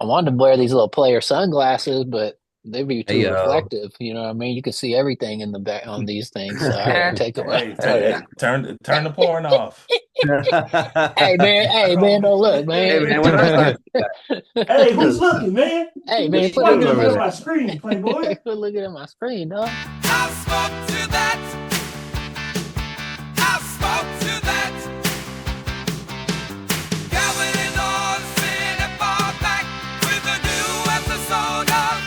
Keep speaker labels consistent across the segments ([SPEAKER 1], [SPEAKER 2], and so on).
[SPEAKER 1] I wanted to wear these little player sunglasses, but they'd be
[SPEAKER 2] Hey
[SPEAKER 1] too
[SPEAKER 2] yo.
[SPEAKER 1] reflective. You know what I mean? You can see everything in the back on these things, so I had to take them out.
[SPEAKER 3] Hey, hey, turn the porn off.
[SPEAKER 1] Hey man, don't look,
[SPEAKER 2] Hey
[SPEAKER 1] man.
[SPEAKER 2] man, we're not trying to do
[SPEAKER 3] Hey, who's
[SPEAKER 2] that.
[SPEAKER 3] looking, man?
[SPEAKER 1] Hey man,
[SPEAKER 2] There's
[SPEAKER 1] quit
[SPEAKER 3] Why
[SPEAKER 2] kids
[SPEAKER 3] you
[SPEAKER 1] looking at
[SPEAKER 2] over
[SPEAKER 3] looking at
[SPEAKER 2] there.
[SPEAKER 3] my screen, Playboy?
[SPEAKER 1] quit looking at my screen, dog.
[SPEAKER 4] I smoke to that. I smoke to that. Calvin and Austin and far back with a new episode of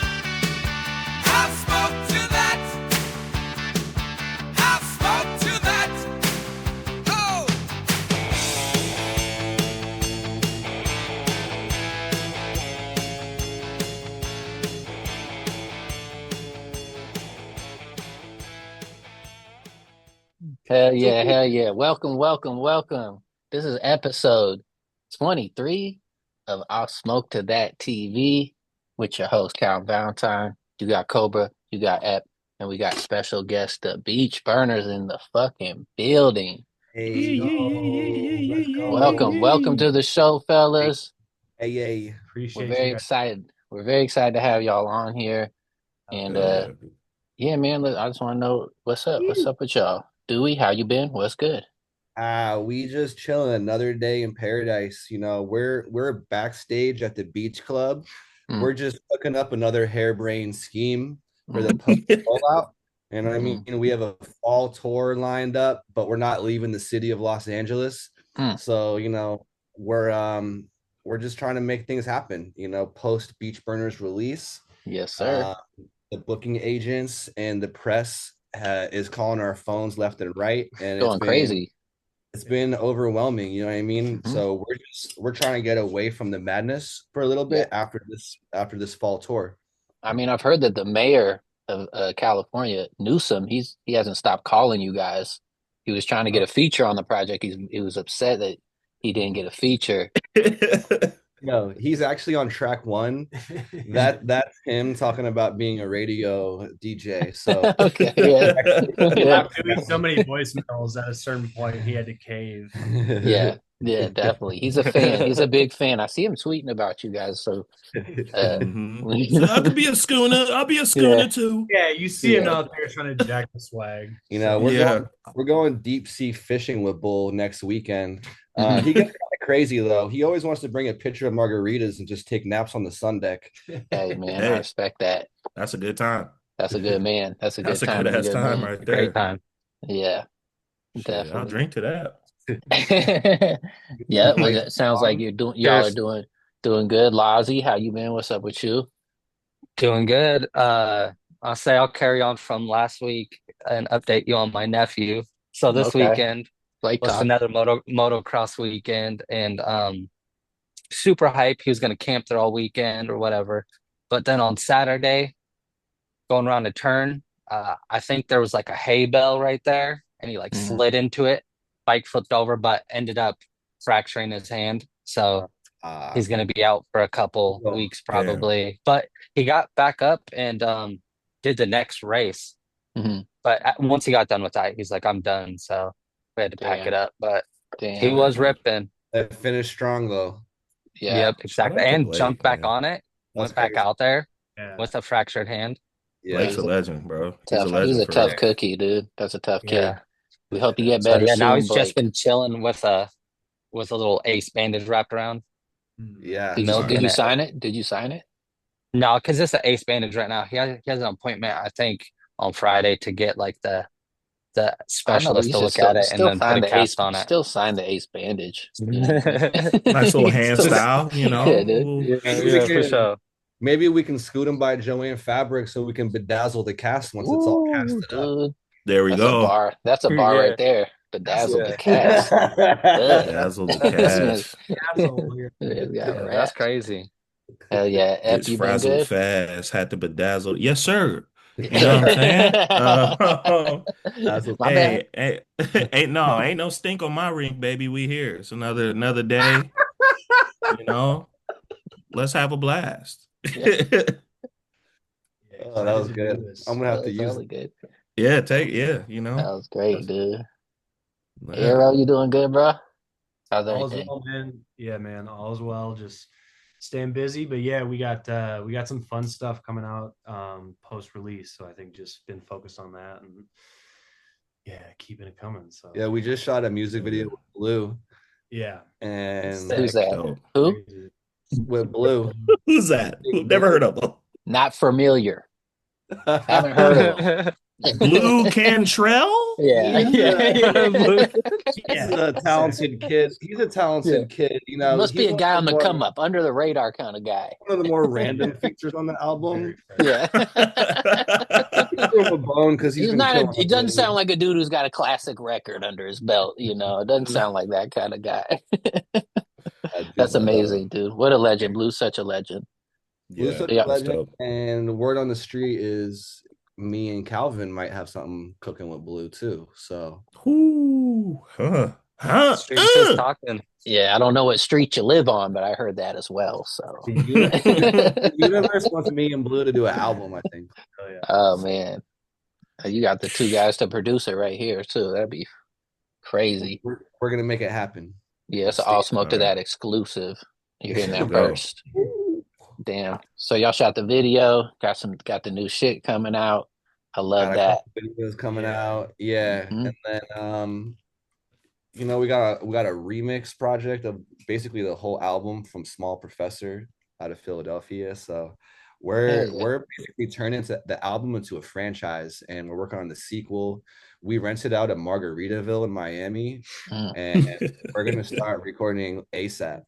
[SPEAKER 4] I smoke to that. I smoke to that. Oh.
[SPEAKER 1] Hell yeah, hell yeah. Welcome, welcome, welcome. This is episode 23 of I'll Smoke to That TV with your host, Cal Valentine. You got Cobra, you got Ep, and we got special guest, the Beach Burners in the fucking building.
[SPEAKER 2] Hey
[SPEAKER 3] Yeah, yeah, yeah, yeah,
[SPEAKER 2] yo,
[SPEAKER 3] yeah,
[SPEAKER 2] let's
[SPEAKER 3] yeah, yeah,
[SPEAKER 1] Welcome,
[SPEAKER 2] go.
[SPEAKER 1] welcome
[SPEAKER 3] yeah.
[SPEAKER 1] to the show,
[SPEAKER 2] Hey,
[SPEAKER 1] fellas.
[SPEAKER 2] hey, hey.
[SPEAKER 1] We're
[SPEAKER 3] Appreciate
[SPEAKER 1] very
[SPEAKER 3] you guys.
[SPEAKER 1] excited. We're very excited to have y'all on here. And
[SPEAKER 3] Absolutely.
[SPEAKER 2] Yeah.
[SPEAKER 1] yeah, man, I just want to know what's up. What's up with y'all? Dewey, how you been? What's good?
[SPEAKER 2] We just chilling another day in paradise. We're backstage at the beach club.
[SPEAKER 1] Mm,
[SPEAKER 2] We're just cooking up another harebrained scheme for the
[SPEAKER 1] mm,
[SPEAKER 2] post rollout. You know what I mean?
[SPEAKER 1] mm,
[SPEAKER 2] We have a fall tour lined up, but we're not leaving the city of Los Angeles.
[SPEAKER 1] mm.
[SPEAKER 2] So, we're just trying to make things happen, post Beach Burners release.
[SPEAKER 1] Yes, sir.
[SPEAKER 2] Uh, the booking agents and the press is calling our phones left and right, and it's
[SPEAKER 1] Going
[SPEAKER 2] been
[SPEAKER 1] crazy.
[SPEAKER 2] it's been overwhelming, you know what I mean?
[SPEAKER 1] Hmm.
[SPEAKER 2] So we're trying to get away from the madness for a little
[SPEAKER 1] Yeah.
[SPEAKER 2] bit after this fall tour.
[SPEAKER 1] I mean, I've heard that the mayor of California, Newsom, he hasn't stopped calling you guys. He was trying to get a feature on the project. He was upset that he didn't get a feature.
[SPEAKER 2] No, he's actually on track one. That's him talking about being a radio DJ. So
[SPEAKER 1] Okay, yeah,
[SPEAKER 5] He
[SPEAKER 1] yeah,
[SPEAKER 5] left Dewey so many voicemails at a certain point he had to cave.
[SPEAKER 1] yeah, yeah, definitely. He's a fan. He's a big fan. I see him tweeting about you guys. So, uh,
[SPEAKER 3] So I could be a schooner. I'll be a
[SPEAKER 1] yeah,
[SPEAKER 3] schooner too.
[SPEAKER 5] Yeah, you see him
[SPEAKER 1] yeah.
[SPEAKER 5] out there trying to jack the swag.
[SPEAKER 2] you know,
[SPEAKER 5] So
[SPEAKER 2] we're
[SPEAKER 3] Yeah.
[SPEAKER 2] going we're going deep sea fishing with Bull next weekend.
[SPEAKER 1] Mhm.
[SPEAKER 2] He gets kind of crazy though. He always wants to bring a picture of margaritas and just take naps on the sun deck.
[SPEAKER 1] Hey, man, I
[SPEAKER 3] Hey,
[SPEAKER 1] respect that.
[SPEAKER 3] that's a good time.
[SPEAKER 1] That's a good man. That's a good
[SPEAKER 3] That's a
[SPEAKER 1] time.
[SPEAKER 3] good
[SPEAKER 1] That's a
[SPEAKER 3] ass
[SPEAKER 1] good
[SPEAKER 3] time
[SPEAKER 1] man.
[SPEAKER 3] right
[SPEAKER 4] Great
[SPEAKER 3] there.
[SPEAKER 4] time.
[SPEAKER 1] Yeah,
[SPEAKER 3] Shit, I'll
[SPEAKER 1] definitely.
[SPEAKER 3] drink to that.
[SPEAKER 1] Yeah, well,
[SPEAKER 2] Like,
[SPEAKER 1] it sounds like y'all are
[SPEAKER 4] Cheers.
[SPEAKER 1] doing good. Lazi, how you been? What's up with you?
[SPEAKER 4] Doing good. I'll say I'll carry on from last week and update you on my nephew. So this
[SPEAKER 1] Okay,
[SPEAKER 4] weekend
[SPEAKER 1] Blake
[SPEAKER 4] was
[SPEAKER 1] talk.
[SPEAKER 4] another motocross weekend and super hype. He was gonna camp there all weekend or whatever. But then on Saturday, going around a turn, I think there was like a hay bale right there and he like
[SPEAKER 1] Hmm.
[SPEAKER 4] slid into it, bike flipped over, but ended up fracturing his hand. So
[SPEAKER 2] uh,
[SPEAKER 4] he's going to be out for a couple
[SPEAKER 2] well,
[SPEAKER 4] weeks
[SPEAKER 3] Damn.
[SPEAKER 4] probably. But he got back up and did the next race.
[SPEAKER 1] Hmm.
[SPEAKER 4] But once he got done with that, he's like, I'm done. So we had to pack it
[SPEAKER 1] Damn,
[SPEAKER 4] up. But he
[SPEAKER 1] damn.
[SPEAKER 4] was
[SPEAKER 3] Dang.
[SPEAKER 4] ripping.
[SPEAKER 2] that finished strong though.
[SPEAKER 1] Yeah,
[SPEAKER 4] Yep,
[SPEAKER 3] Shout
[SPEAKER 4] exactly.
[SPEAKER 3] out to
[SPEAKER 4] And
[SPEAKER 3] Blake,
[SPEAKER 4] jumped back
[SPEAKER 3] man.
[SPEAKER 4] on it,
[SPEAKER 2] That's
[SPEAKER 4] went back
[SPEAKER 2] crazy.
[SPEAKER 4] out there
[SPEAKER 5] yeah,
[SPEAKER 4] with a fractured hand.
[SPEAKER 1] yeah.
[SPEAKER 2] Yeah.
[SPEAKER 3] Blake's
[SPEAKER 1] He's
[SPEAKER 3] a
[SPEAKER 1] a
[SPEAKER 3] legend, bro. He's a
[SPEAKER 1] tough. He's
[SPEAKER 3] legend
[SPEAKER 1] a
[SPEAKER 3] for
[SPEAKER 1] tough
[SPEAKER 3] real.
[SPEAKER 1] cookie, dude. That's a tough kid.
[SPEAKER 4] Yeah.
[SPEAKER 1] We hope you get
[SPEAKER 4] So
[SPEAKER 1] better
[SPEAKER 4] yeah, now
[SPEAKER 1] soon,
[SPEAKER 4] he's just
[SPEAKER 1] Blake.
[SPEAKER 4] been chilling with a little ace bandage wrapped around,
[SPEAKER 2] Yeah.
[SPEAKER 1] Did
[SPEAKER 4] milking
[SPEAKER 1] you
[SPEAKER 4] it.
[SPEAKER 1] sign it? Did you sign it?
[SPEAKER 4] No, because it's an ace bandage right now. He has an appointment, I think, on Friday to get like the
[SPEAKER 1] I know, but
[SPEAKER 4] specialist
[SPEAKER 1] you
[SPEAKER 4] to
[SPEAKER 1] should
[SPEAKER 4] look at it and
[SPEAKER 1] still
[SPEAKER 4] then put
[SPEAKER 1] sign
[SPEAKER 4] a
[SPEAKER 1] the ace.
[SPEAKER 4] cast on it.
[SPEAKER 1] Still sign the ace bandage. You know what
[SPEAKER 3] Nice
[SPEAKER 1] I
[SPEAKER 3] little
[SPEAKER 1] mean?
[SPEAKER 3] hand
[SPEAKER 1] Still,
[SPEAKER 3] style, you
[SPEAKER 1] yeah, dude.
[SPEAKER 3] know.
[SPEAKER 4] Yeah,
[SPEAKER 2] Maybe we
[SPEAKER 4] yeah, for
[SPEAKER 2] can
[SPEAKER 4] sure.
[SPEAKER 2] maybe we can scoot him by Joanne Fabric so we can bedazzle the cast once it's all
[SPEAKER 1] Ooh,
[SPEAKER 2] casted up.
[SPEAKER 1] dude.
[SPEAKER 3] There we
[SPEAKER 1] That's a
[SPEAKER 3] go.
[SPEAKER 1] bar. That's a bar right
[SPEAKER 4] Yeah,
[SPEAKER 1] there.
[SPEAKER 2] That's
[SPEAKER 1] Bedazzle the
[SPEAKER 4] yeah.
[SPEAKER 1] cast. Ugh.
[SPEAKER 3] Dazzle the
[SPEAKER 1] This man,
[SPEAKER 3] cash.
[SPEAKER 5] absolutely.
[SPEAKER 1] this guy
[SPEAKER 4] Yeah, that's
[SPEAKER 1] raps.
[SPEAKER 4] crazy.
[SPEAKER 1] Hell yeah. Ep,
[SPEAKER 3] Gets
[SPEAKER 1] you been
[SPEAKER 3] frazzled
[SPEAKER 1] good?
[SPEAKER 3] fast. Had to bedazzle. Yes, sir. You know what I'm saying?
[SPEAKER 1] My bad.
[SPEAKER 3] Hey, ain't no stink on my ring, baby. We here. It's another day. You know, let's have a blast.
[SPEAKER 1] Yeah,
[SPEAKER 5] Yeah,
[SPEAKER 2] Oh, that
[SPEAKER 5] excited
[SPEAKER 2] was
[SPEAKER 5] to do
[SPEAKER 2] good. I'm
[SPEAKER 5] this.
[SPEAKER 2] gonna
[SPEAKER 1] that
[SPEAKER 2] have to
[SPEAKER 1] was
[SPEAKER 2] use
[SPEAKER 1] really good.
[SPEAKER 3] You
[SPEAKER 1] That
[SPEAKER 3] know.
[SPEAKER 1] was great,
[SPEAKER 3] That's,
[SPEAKER 1] dude.
[SPEAKER 3] yeah.
[SPEAKER 1] Eero, you doing good, bro? How's
[SPEAKER 5] All is
[SPEAKER 1] everything?
[SPEAKER 5] well, man. Yeah, man. All is well. Just staying busy, but yeah, we got some fun stuff coming out post release. So I think just been focused on that and yeah, keeping it coming. So
[SPEAKER 2] Yeah, we just shot a music video with Blue
[SPEAKER 5] yeah,
[SPEAKER 2] and
[SPEAKER 1] Who's
[SPEAKER 4] Sick.
[SPEAKER 1] that?
[SPEAKER 3] Dope.
[SPEAKER 1] Who?
[SPEAKER 2] with Blue.
[SPEAKER 3] Who's that? Never heard of him.
[SPEAKER 1] Not familiar. Haven't heard of him.
[SPEAKER 3] Blue Cantrell?
[SPEAKER 1] Yeah.
[SPEAKER 4] Yeah.
[SPEAKER 2] He's a talented kid. He's a talented kid. You know,
[SPEAKER 1] Must be
[SPEAKER 2] he's
[SPEAKER 1] a
[SPEAKER 2] one
[SPEAKER 1] guy
[SPEAKER 2] of
[SPEAKER 1] on the
[SPEAKER 2] more-
[SPEAKER 1] come up, under the radar kind of guy.
[SPEAKER 2] One of the more random features on the album.
[SPEAKER 1] Yeah.
[SPEAKER 2] Throw him a bone because
[SPEAKER 1] He's
[SPEAKER 2] been
[SPEAKER 1] not.
[SPEAKER 2] killing
[SPEAKER 1] He
[SPEAKER 2] it
[SPEAKER 1] doesn't
[SPEAKER 2] lately.
[SPEAKER 1] sound like a dude who's got a classic record under his belt. You know, it doesn't sound like that kind of guy. That's amazing, dude. What a legend. Blue's such a legend.
[SPEAKER 2] Blue's such
[SPEAKER 1] Yeah.
[SPEAKER 2] a legend. And word on the street is me and Calvin might have something cooking with Blue too. So
[SPEAKER 3] Ooh, huh?
[SPEAKER 4] Streets is talking.
[SPEAKER 1] Yeah, I don't know what street you live on, but I heard that as well. So,
[SPEAKER 2] the universe wants me and Blue to do an album, I think.
[SPEAKER 5] Oh yeah.
[SPEAKER 1] oh man, you got the two guys to produce it right here too. That'd be crazy.
[SPEAKER 2] We're gonna make it happen.
[SPEAKER 1] Yeah, it's all smoke to that exclusive. You're hearing that
[SPEAKER 3] Go.
[SPEAKER 1] first. Damn. So y'all shot the video, got the new shit coming out. I love
[SPEAKER 2] Got a
[SPEAKER 1] that.
[SPEAKER 2] couple videos coming out. Yeah.
[SPEAKER 1] Mhm.
[SPEAKER 2] And then you know, we got a remix project of basically the whole album from Small Professor out of Philadelphia. So we're basically turning the album into a franchise, and we're working on the sequel. We rented out a Margaritaville in Miami, and we're gonna start recording ASAP.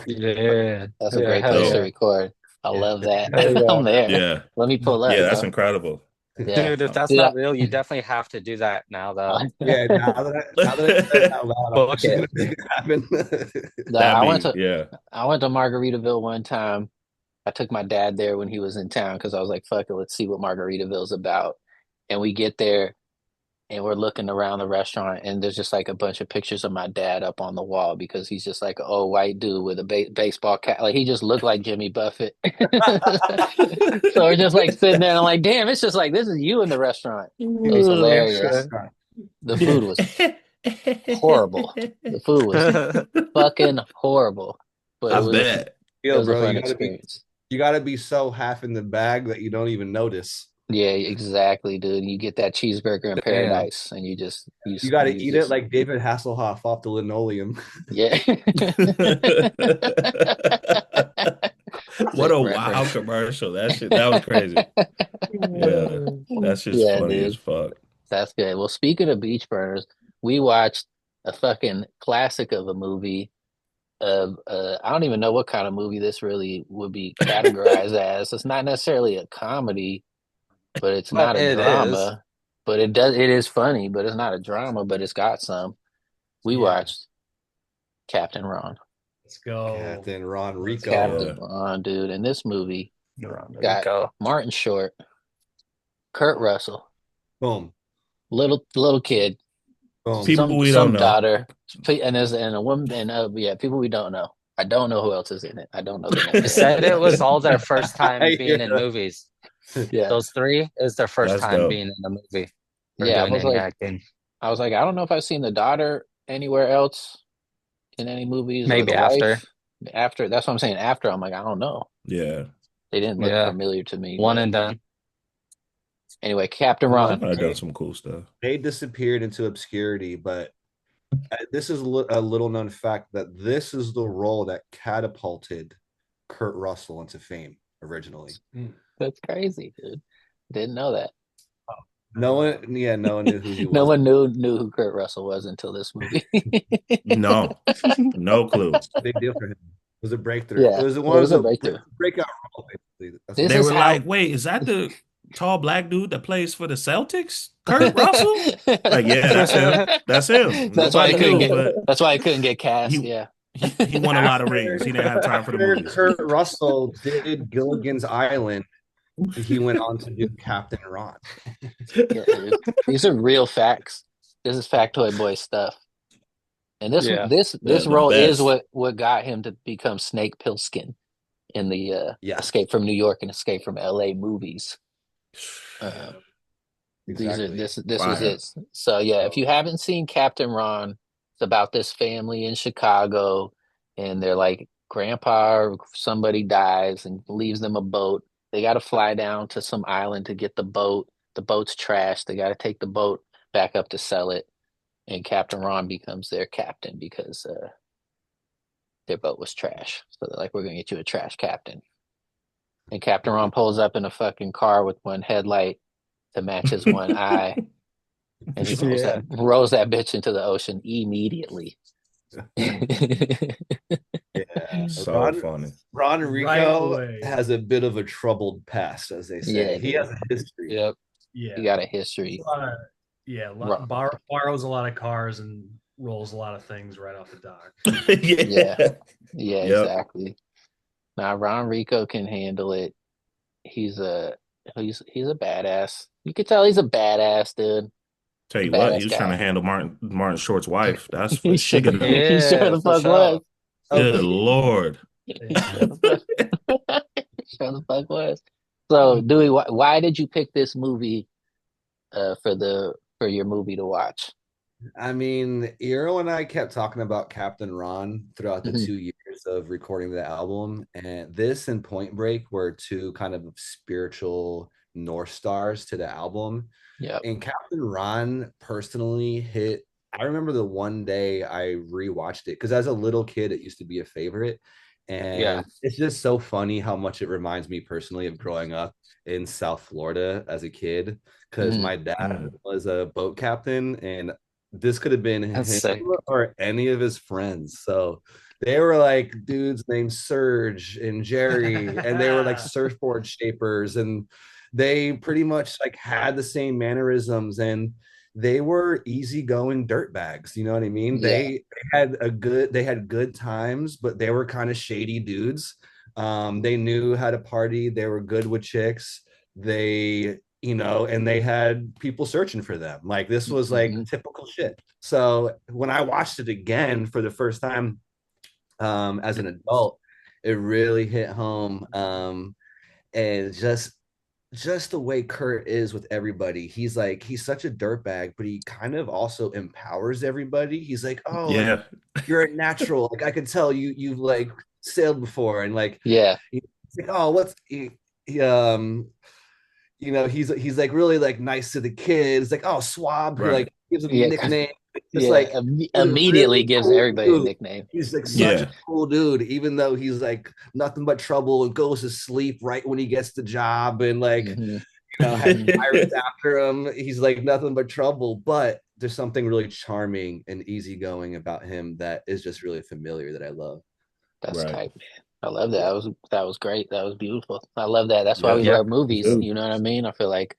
[SPEAKER 4] Yeah.
[SPEAKER 1] That's a great place to record. I love that. I'm there.
[SPEAKER 3] Yeah.
[SPEAKER 1] Let me pull up.
[SPEAKER 3] Yeah, that's
[SPEAKER 1] bro.
[SPEAKER 3] incredible.
[SPEAKER 1] Yeah.
[SPEAKER 4] Dude, if that's
[SPEAKER 1] Yeah.
[SPEAKER 4] not real, you definitely have to do that now, though.
[SPEAKER 2] Yeah, now that I said it out loud, I'm actually gonna make it happen.
[SPEAKER 1] No, I went
[SPEAKER 3] yeah.
[SPEAKER 1] to Margaritaville one time. I took my dad there when he was in town because I was like, fuck it, let's see what Margaritaville's about. And we get there and we're looking around the restaurant and there's just like a bunch of pictures of my dad up on the wall because he's just like an old white dude with a baseball cap. Like he just looked like Jimmy Buffett. So we're just like sitting there and I'm like, damn, it's just like, this is you in the restaurant. It was hilarious. The food was horrible. The food was fucking horrible. But
[SPEAKER 3] I
[SPEAKER 1] it was,
[SPEAKER 3] bet.
[SPEAKER 1] it
[SPEAKER 2] Yo,
[SPEAKER 1] was a
[SPEAKER 2] bro,
[SPEAKER 1] fun
[SPEAKER 2] you gotta
[SPEAKER 1] experience.
[SPEAKER 2] you gotta be so half in the bag that you don't even notice.
[SPEAKER 1] Yeah, exactly, dude. You get that cheeseburger in paradise and you
[SPEAKER 2] gotta eat it like David Hasselhoff off the linoleum.
[SPEAKER 1] Yeah.
[SPEAKER 3] What a
[SPEAKER 1] Reference.
[SPEAKER 3] wild commercial. That was crazy. Yeah. That's just funny
[SPEAKER 1] dude.
[SPEAKER 3] as fuck.
[SPEAKER 1] That's good. Well, speaking of beach burners, we watched a fucking classic of a movie of I don't even know what kind of movie this really would be categorized as. It's not necessarily a comedy, but it's not a drama. But it is funny, but it's not a drama, but it's got some. We watched Captain Ron.
[SPEAKER 5] Let's go.
[SPEAKER 2] Captain Ron Rico.
[SPEAKER 1] Captain Ron, dude. And this movie got Martin Short, Kurt Russell,
[SPEAKER 2] Boom.
[SPEAKER 1] little kid,
[SPEAKER 2] Boom.
[SPEAKER 3] People we
[SPEAKER 1] some
[SPEAKER 3] don't know.
[SPEAKER 1] daughter, and a woman, and people we don't know. I don't know who else is in it. I don't know the name.
[SPEAKER 4] They said it was all their first time being in movies.
[SPEAKER 1] Yeah,
[SPEAKER 4] Those three is their first
[SPEAKER 3] That's
[SPEAKER 4] time
[SPEAKER 3] dope.
[SPEAKER 4] being in a movie. Or
[SPEAKER 1] yeah.
[SPEAKER 4] doing any acting.
[SPEAKER 1] I was like, I don't know if I've seen the daughter anywhere else in any movies.
[SPEAKER 4] Maybe
[SPEAKER 1] or the
[SPEAKER 4] after.
[SPEAKER 1] wife. After, that's what I'm saying. After, I'm like, I don't know.
[SPEAKER 3] Yeah.
[SPEAKER 1] They didn't look
[SPEAKER 4] Yeah.
[SPEAKER 1] familiar to me.
[SPEAKER 4] One
[SPEAKER 1] but
[SPEAKER 4] and done.
[SPEAKER 1] anyway, Captain Ron.
[SPEAKER 3] I've done some cool stuff.
[SPEAKER 2] They disappeared into obscurity, but this is a little known fact that this is the role that catapulted Kurt Russell into fame originally.
[SPEAKER 1] That's crazy, dude. Didn't know that.
[SPEAKER 2] No one knew who he was.
[SPEAKER 1] No one knew who Kurt Russell was until this movie.
[SPEAKER 3] No. No clue.
[SPEAKER 2] Big deal for him. It was a breakthrough.
[SPEAKER 1] Yeah,
[SPEAKER 2] It was
[SPEAKER 1] it was a
[SPEAKER 2] the
[SPEAKER 1] breakthrough.
[SPEAKER 2] breakout role, basically. That's
[SPEAKER 1] This
[SPEAKER 3] They
[SPEAKER 1] is
[SPEAKER 3] were
[SPEAKER 1] how-
[SPEAKER 3] like, wait, is that the tall black dude that plays for the Celtics? Kurt Russell? Like, yeah, that's him. That's him.
[SPEAKER 1] That's why he
[SPEAKER 3] Nobody
[SPEAKER 1] couldn't
[SPEAKER 3] knew,
[SPEAKER 1] get.
[SPEAKER 3] but
[SPEAKER 1] That's why he couldn't get cast.
[SPEAKER 3] He-
[SPEAKER 1] Yeah.
[SPEAKER 3] he won a lot of rings. He didn't have time for the
[SPEAKER 2] After
[SPEAKER 3] movies.
[SPEAKER 2] Kurt Russell did Gilligan's Island, he went on to do Captain Ron.
[SPEAKER 1] Yeah, dude. These are real facts. This is Factoid Boy stuff. And this
[SPEAKER 4] Yeah.
[SPEAKER 1] this
[SPEAKER 3] The
[SPEAKER 1] role is
[SPEAKER 3] best.
[SPEAKER 1] what got him to become Snake Plissken in the
[SPEAKER 2] Yeah.
[SPEAKER 1] Escape from New York and Escape from LA movies.
[SPEAKER 2] Exactly.
[SPEAKER 1] This is
[SPEAKER 3] Fire.
[SPEAKER 1] it. So yeah, if you haven't seen Captain Ron, it's about this family in Chicago, and they're like grandpa or somebody dies and leaves them a boat. They got to fly down to some island to get the boat. The boat's trashed. They got to take the boat back up to sell it. And Captain Ron becomes their captain because their boat was trash. So they're like, we're going to get you a trash captain. And Captain Ron pulls up in a fucking car with one headlight to match his one eye. And he rolls that bitch into the ocean immediately.
[SPEAKER 2] Yeah,
[SPEAKER 3] So funny.
[SPEAKER 2] Ron Rico has a bit of a troubled past, as they say.
[SPEAKER 1] Yeah,
[SPEAKER 2] he has a history.
[SPEAKER 1] Yep.
[SPEAKER 5] Yeah.
[SPEAKER 1] He got a history.
[SPEAKER 5] Borrows a lot of cars and rolls a lot of things right off the dock.
[SPEAKER 1] Yeah, exactly. Now Ron Rico can handle it. He's a badass. You could tell he's a badass, dude.
[SPEAKER 3] Tell you what, he was trying to handle Martin Short's wife. That's for sugar.
[SPEAKER 1] He sure the fuck was.
[SPEAKER 3] Good Lord.
[SPEAKER 1] Sure the fuck was. So, Dewey, why did you pick this movie for your movie to watch?
[SPEAKER 2] I mean, Earoh and I kept talking about Captain Ron throughout the 2 years of recording the album, and this and Point Break were two kind of spiritual North Stars to the album.
[SPEAKER 1] Yeah.
[SPEAKER 2] And Captain Ron personally hit. I remember the one day I rewatched it because as a little kid, it used to be a favorite. And it's just so funny how much it reminds me personally of growing up in South Florida as a kid, because my dad was a boat captain, and this could have been him or any of his friends. So they were like dudes named Serge and Jerry, and they were like surfboard shapers, and they pretty much like had the same mannerisms, and they were easygoing dirtbags. You know what I mean?
[SPEAKER 1] Yeah.
[SPEAKER 2] They had good times, but they were kind of shady dudes. They knew how to party. They were good with chicks. They, and they had people searching for them. Like this was like typical shit. So when I watched it again for the first time as an adult, it really hit home. And just the way Kurt is with everybody. He's such a dirtbag, but he kind of also empowers everybody. He's like, oh,
[SPEAKER 3] yeah,
[SPEAKER 2] you're a natural. Like I can tell you've like sailed before, and like
[SPEAKER 1] yeah,
[SPEAKER 2] he's like, oh, what's he's like really like nice to the kids. Like, oh, Swab,
[SPEAKER 3] right.
[SPEAKER 2] Like gives him a nickname. Just
[SPEAKER 1] immediately
[SPEAKER 2] really
[SPEAKER 1] gives
[SPEAKER 2] cool
[SPEAKER 1] everybody
[SPEAKER 2] dude.
[SPEAKER 1] a nickname.
[SPEAKER 2] He's like such a cool dude, even though he's like nothing but trouble and goes to sleep right when he gets the job, and like has pirates after him. He's like nothing but trouble, but there's something really charming and easygoing about him that is just really familiar that I love.
[SPEAKER 1] That's tight, man. I love that. That was great. That was beautiful. I love that. That's why we love movies. You know what I mean? I feel like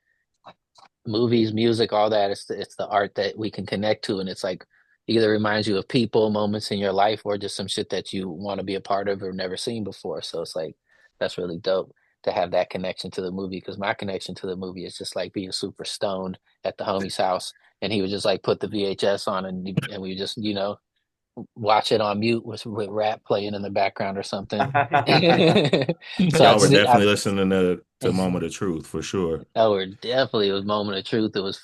[SPEAKER 1] movies, music, all that, it's the art that we can connect to, and it's like either reminds you of people, moments in your life, or just some shit that you want to be a part of or never seen before. So it's like that's really dope to have that connection to the movie, because my connection to the movie is just like being super stoned at the homie's house, and he would just like put the VHS on, and we just watch it on mute with rap playing in the background or something.
[SPEAKER 3] So y'all were definitely listening to Moment of Truth for sure.
[SPEAKER 1] Definitely. It was Moment of Truth. It was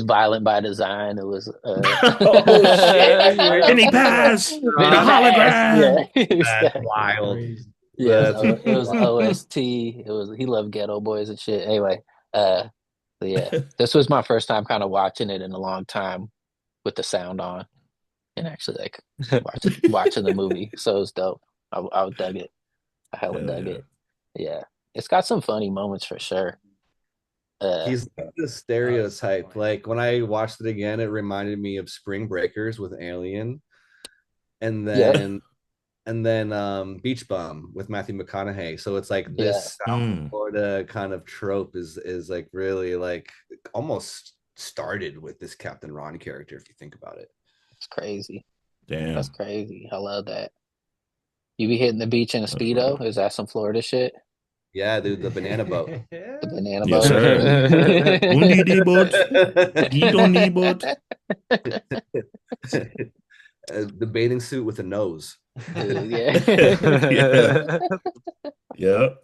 [SPEAKER 1] Violent by Design. It was
[SPEAKER 3] oh shit! Penny Pass, the hologram.
[SPEAKER 2] That's wild.
[SPEAKER 1] Yeah, it was OST. He loved Ghetto Boys and shit. Anyway, this was my first time kind of watching it in a long time with the sound on. And actually like watching the movie. So it was dope. I dug it. I hella dug it. Yeah. It's got some funny moments for sure.
[SPEAKER 2] He's got this stereotype. Like when I watched it again, it reminded me of Spring Breakers with Alien. And then Beach Bum with Matthew McConaughey. So it's like this South Florida kind of trope is like really like almost started with this Captain Ron character, if you think about it.
[SPEAKER 1] It's crazy.
[SPEAKER 3] Damn.
[SPEAKER 1] That's crazy. I love that. You be hitting the beach in a Speedo? Is that some Florida shit?
[SPEAKER 2] Yeah, dude, the banana boat.
[SPEAKER 1] The banana
[SPEAKER 3] Yes,
[SPEAKER 1] boat.
[SPEAKER 3] sir. Undi di boat. Gidon di boat.
[SPEAKER 2] The bathing suit with a nose.
[SPEAKER 1] Yeah.
[SPEAKER 3] Yep.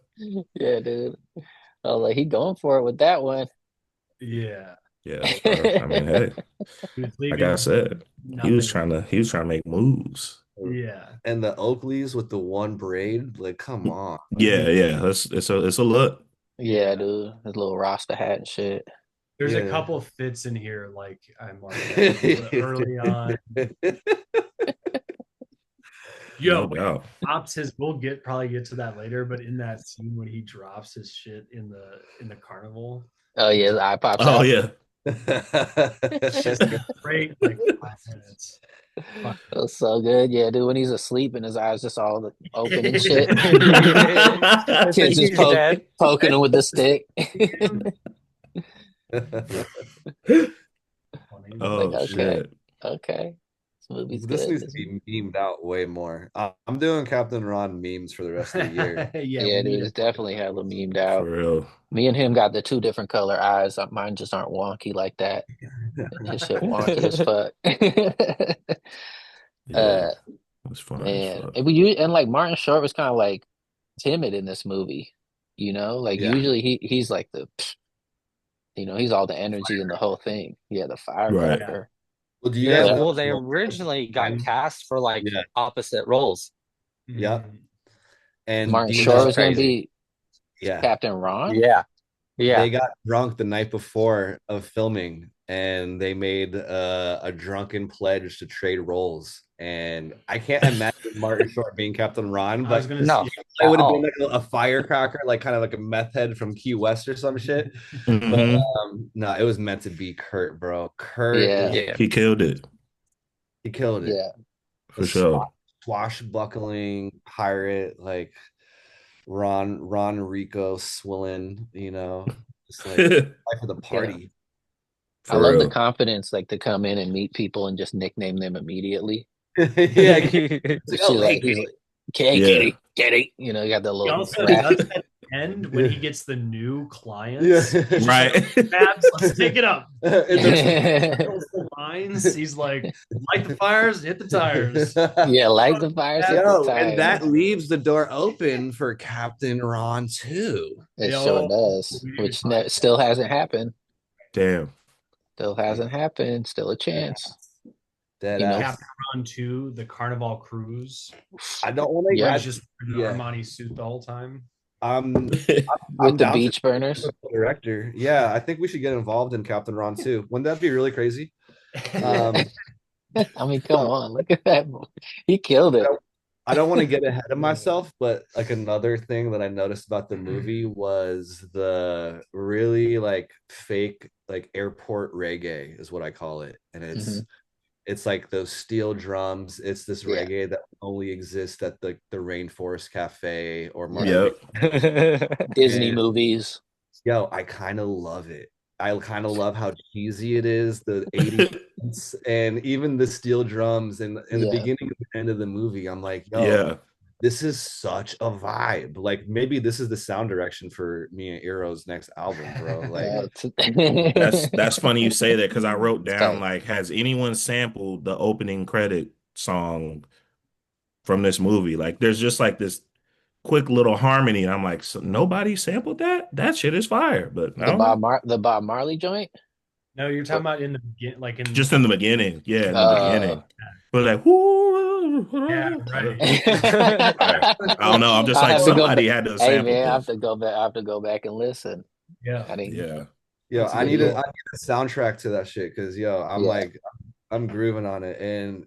[SPEAKER 1] Yeah, dude. I was like, he going for it with that one.
[SPEAKER 5] Yeah.
[SPEAKER 3] Yeah. I mean, hey, like I said, he was trying to make moves.
[SPEAKER 5] Yeah.
[SPEAKER 2] And the Oakleys with the one braid, like, come on.
[SPEAKER 3] Yeah. It's a look.
[SPEAKER 1] Yeah, dude. His little Rasta hat and shit.
[SPEAKER 5] There's a
[SPEAKER 2] Yeah.
[SPEAKER 5] couple fits in here, like I'm like early on. Yo,
[SPEAKER 3] No doubt.
[SPEAKER 5] drops his. We'll probably get to that later, but in that scene when he drops his shit in the carnival,
[SPEAKER 1] Oh yeah, his eye pops
[SPEAKER 3] Oh
[SPEAKER 1] out.
[SPEAKER 3] yeah.
[SPEAKER 5] it's just great. Like 5 minutes.
[SPEAKER 1] That's so good. Yeah, dude. When he's asleep and his eyes just all open and shit.
[SPEAKER 4] I think
[SPEAKER 1] Kids just
[SPEAKER 4] he's dead.
[SPEAKER 1] poking him with the stick.
[SPEAKER 3] Oh
[SPEAKER 1] okay.
[SPEAKER 3] shit.
[SPEAKER 1] Okay. This movie's
[SPEAKER 2] This
[SPEAKER 1] good.
[SPEAKER 2] needs to be memed out way more. I'm doing Captain Ron memes for the rest of the year.
[SPEAKER 1] Yeah, dude. It's definitely hella memed out.
[SPEAKER 3] For real.
[SPEAKER 1] Me and him got the 2 different color eyes. Mine just aren't wonky like that. His shit wonky as fuck.
[SPEAKER 3] Yeah. That's fine as
[SPEAKER 1] Man,
[SPEAKER 3] fuck.
[SPEAKER 1] and like Martin Short was kind of like timid in this movie, like
[SPEAKER 2] Yeah.
[SPEAKER 1] usually he's like he's all the energy in the whole thing. Yeah, the
[SPEAKER 3] Right.
[SPEAKER 1] firecracker.
[SPEAKER 2] Well, do you
[SPEAKER 4] Yeah,
[SPEAKER 2] guys know?
[SPEAKER 4] well, they originally got cast for like
[SPEAKER 2] Yeah.
[SPEAKER 4] opposite roles.
[SPEAKER 2] Yeah. And
[SPEAKER 1] Martin
[SPEAKER 2] do you
[SPEAKER 1] Short
[SPEAKER 2] know-
[SPEAKER 1] was gonna
[SPEAKER 4] crazy.
[SPEAKER 1] be
[SPEAKER 2] yeah.
[SPEAKER 1] Captain Ron.
[SPEAKER 4] Yeah. Yeah.
[SPEAKER 2] They got drunk the night before of filming, and they made a drunken pledge to trade roles. And I can't imagine Martin Short being Captain Ron,
[SPEAKER 5] I was
[SPEAKER 2] but
[SPEAKER 5] gonna
[SPEAKER 4] No.
[SPEAKER 5] say,
[SPEAKER 2] it would have
[SPEAKER 4] Oh.
[SPEAKER 2] been like a firecracker, like kind of like a meth head from Key West or some shit. But
[SPEAKER 3] Mhm.
[SPEAKER 2] no, it was meant to be Kurt, bro. Kurt,
[SPEAKER 1] Yeah.
[SPEAKER 4] Yeah.
[SPEAKER 3] He killed it.
[SPEAKER 2] he killed it.
[SPEAKER 1] Yeah,
[SPEAKER 3] For
[SPEAKER 2] The
[SPEAKER 3] sure.
[SPEAKER 2] swashbuckling pirate, like Ron Rico Swillen, just like life of the party.
[SPEAKER 1] I
[SPEAKER 3] For
[SPEAKER 1] love the
[SPEAKER 3] real.
[SPEAKER 1] confidence like to come in and meet people and just nickname them immediately.
[SPEAKER 2] Yeah,
[SPEAKER 1] She's like, he's like, Kitty,
[SPEAKER 3] Yeah.
[SPEAKER 1] Kitty. You got the
[SPEAKER 5] he
[SPEAKER 1] little
[SPEAKER 5] also
[SPEAKER 1] laugh.
[SPEAKER 5] does at the end when he gets the new clients.
[SPEAKER 2] yeah.
[SPEAKER 3] Right.
[SPEAKER 5] Babs, let's take it up.
[SPEAKER 2] It's
[SPEAKER 5] The lines. He's like, light the fires, hit the tires.
[SPEAKER 1] Yeah, like the fire.
[SPEAKER 2] Yo, and that leaves the door open for Captain Ron too.
[SPEAKER 1] It
[SPEAKER 5] Yo,
[SPEAKER 1] sure does, which still hasn't happened.
[SPEAKER 3] Damn.
[SPEAKER 1] Still hasn't happened. Still a chance.
[SPEAKER 2] Dead
[SPEAKER 1] You know,
[SPEAKER 2] ass.
[SPEAKER 5] Captain Ron 2, the Carnival Cruise.
[SPEAKER 2] I don't want to.
[SPEAKER 1] Yeah.
[SPEAKER 5] He's just in an
[SPEAKER 2] Yeah.
[SPEAKER 5] Armani suit the whole time.
[SPEAKER 2] I'm
[SPEAKER 1] with the
[SPEAKER 2] down
[SPEAKER 1] beach
[SPEAKER 2] to
[SPEAKER 1] burners.
[SPEAKER 2] be the director. Yeah, I think we should get involved in Captain Ron too. Wouldn't that be really crazy?
[SPEAKER 1] I mean, come on, look at that. He killed it.
[SPEAKER 2] I don't want to get ahead of myself, but like another thing that I noticed about the movie was the really like fake like airport reggae is what I call it. And it's like those steel drums. It's this reggae that only exists at the Rainforest Cafe or
[SPEAKER 1] Disney movies.
[SPEAKER 2] Yo, I kind of love it. I kind of love how cheesy it is, the 80s, and even the steel drums and in the beginning and the end of the movie. I'm like, yo, this is such a vibe. Like maybe this is the sound direction for me and Earoh's next album, bro. Like
[SPEAKER 3] that's funny you say that because I wrote down like, has anyone sampled the opening credit song from this movie? Like there's just like this quick little harmony, and I'm like, so nobody sampled that? That shit is fire. But
[SPEAKER 1] the Bob Marley joint?
[SPEAKER 5] No, you're talking about in the beginning, like in
[SPEAKER 3] just in the beginning. Yeah, in the beginning. But like, whoo,
[SPEAKER 5] yeah, right.
[SPEAKER 3] I don't know. I'm just like, somebody had to sample.
[SPEAKER 1] Hey man, I have to go back and listen.
[SPEAKER 5] Yeah.
[SPEAKER 2] I need a soundtrack to that shit because I'm grooving on it, and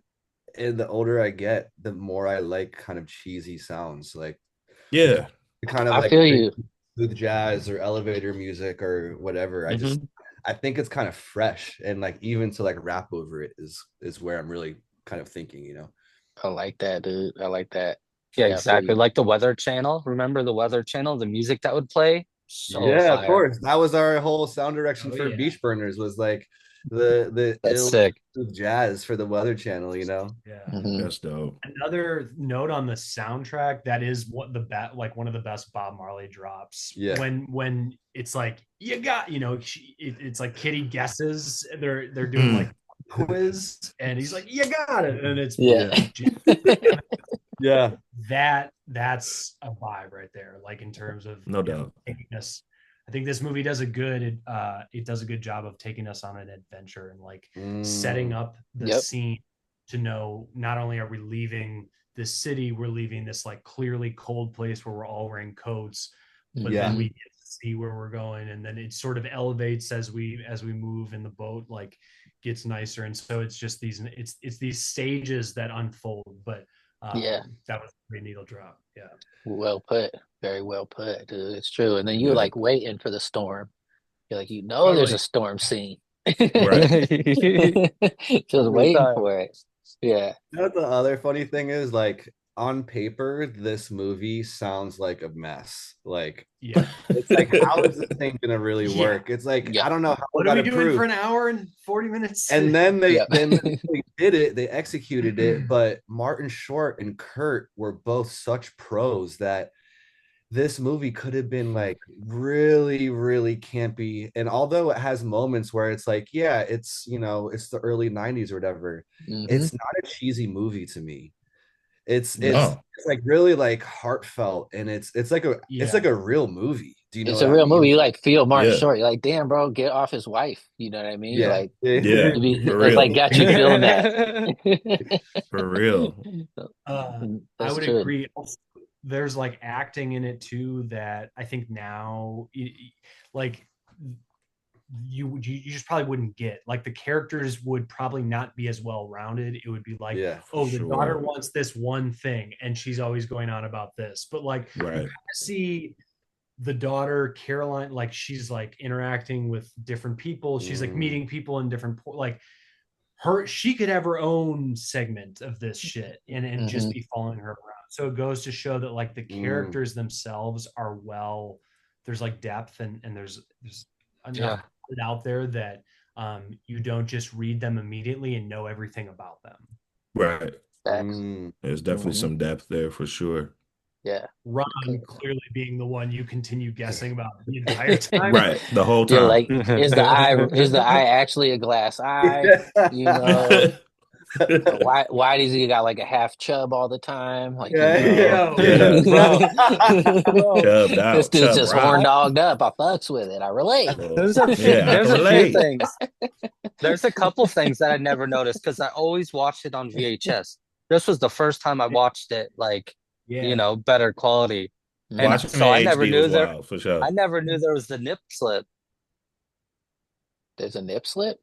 [SPEAKER 2] the older I get, the more I like kind of cheesy sounds, like kind of
[SPEAKER 1] I
[SPEAKER 2] like
[SPEAKER 1] feel you.
[SPEAKER 2] Smooth jazz or elevator music or whatever. I think it's kind of fresh, and like even to like rap over it is where I'm really kind of thinking,
[SPEAKER 1] I like that, dude. I like that.
[SPEAKER 4] Yeah, exactly. Like the Weather Channel. Remember the Weather Channel? The music that would play.
[SPEAKER 2] Fire. Of course. That was our whole sound direction for Beach Burners. Was like the
[SPEAKER 4] sick
[SPEAKER 2] jazz for the Weather Channel.
[SPEAKER 5] Yeah,
[SPEAKER 3] that's dope.
[SPEAKER 5] Another note on the soundtrack, that is one of the best Bob Marley drops.
[SPEAKER 2] Yeah,
[SPEAKER 5] when it's like you got it's like Kitty guesses, they're doing like quiz, and he's like you got it, and it's that's a vibe right there. Like in terms of
[SPEAKER 3] no doubt.
[SPEAKER 5] I think this movie does a good job of taking us on an adventure and like setting up the scene to know not only are we leaving this city, we're leaving this like clearly cold place where we're all wearing coats, but then we get to see where we're going, and then it sort of elevates as we move, and the boat like gets nicer, and so it's just it's these stages that unfold. But that was a great needle drop. Yeah,
[SPEAKER 1] well put, very well put, dude. It's true. And then you like waiting for the storm. You're like, there's a storm scene.
[SPEAKER 3] Right.
[SPEAKER 1] Just waiting for it. Yeah.
[SPEAKER 2] You know what the other funny thing is? Like, on paper, this movie sounds like a mess. Like, it's like, how is this thing gonna really work? It's like, I don't know how.
[SPEAKER 5] What are we doing for an hour and 40 minutes?
[SPEAKER 2] And then they did it. They executed it. But Martin Short and Kurt were both such pros that this movie could have been like really, really campy. And although it has moments where it's like, yeah, it's, it's the early 90s or whatever, it's not a cheesy movie to me. It's like really like heartfelt, and it's like a real movie. Do you know?
[SPEAKER 1] It's a real movie. You like feel Martin Short. You're like, damn, bro, get off his wife. You know what I mean?
[SPEAKER 2] Yeah.
[SPEAKER 1] Like,
[SPEAKER 3] it's
[SPEAKER 1] like got you feeling that.
[SPEAKER 3] For real.
[SPEAKER 5] I would agree. There's like acting in it too that I think now like you just probably wouldn't get. Like the characters would probably not be as well rounded. It would be like, the daughter wants this one thing and she's always going on about this. But like you kind of see the daughter Caroline, like she's like interacting with different people. She's like meeting people in different she could have her own segment of this shit and just be following her around. So it goes to show that like the characters themselves are there's like depth and there's enough out there that you don't just read them immediately and know everything about them.
[SPEAKER 3] Right. There's definitely some depth there for sure.
[SPEAKER 1] Yeah.
[SPEAKER 5] Ron clearly being the one you continue guessing about the entire time.
[SPEAKER 3] Right. The whole time.
[SPEAKER 1] You're like, is the eye actually a glass eye? You know. Why does he got like a half chub all the time? Like, this dude's just horn dogged up. I fucks with it. I relate.
[SPEAKER 4] There's a few things. There's a couple things that I never noticed because I always watched it on VHS. This was the first time I watched it, like better quality. And so I never knew for sure. I never knew there was the nip slip.
[SPEAKER 1] There's a nip slip?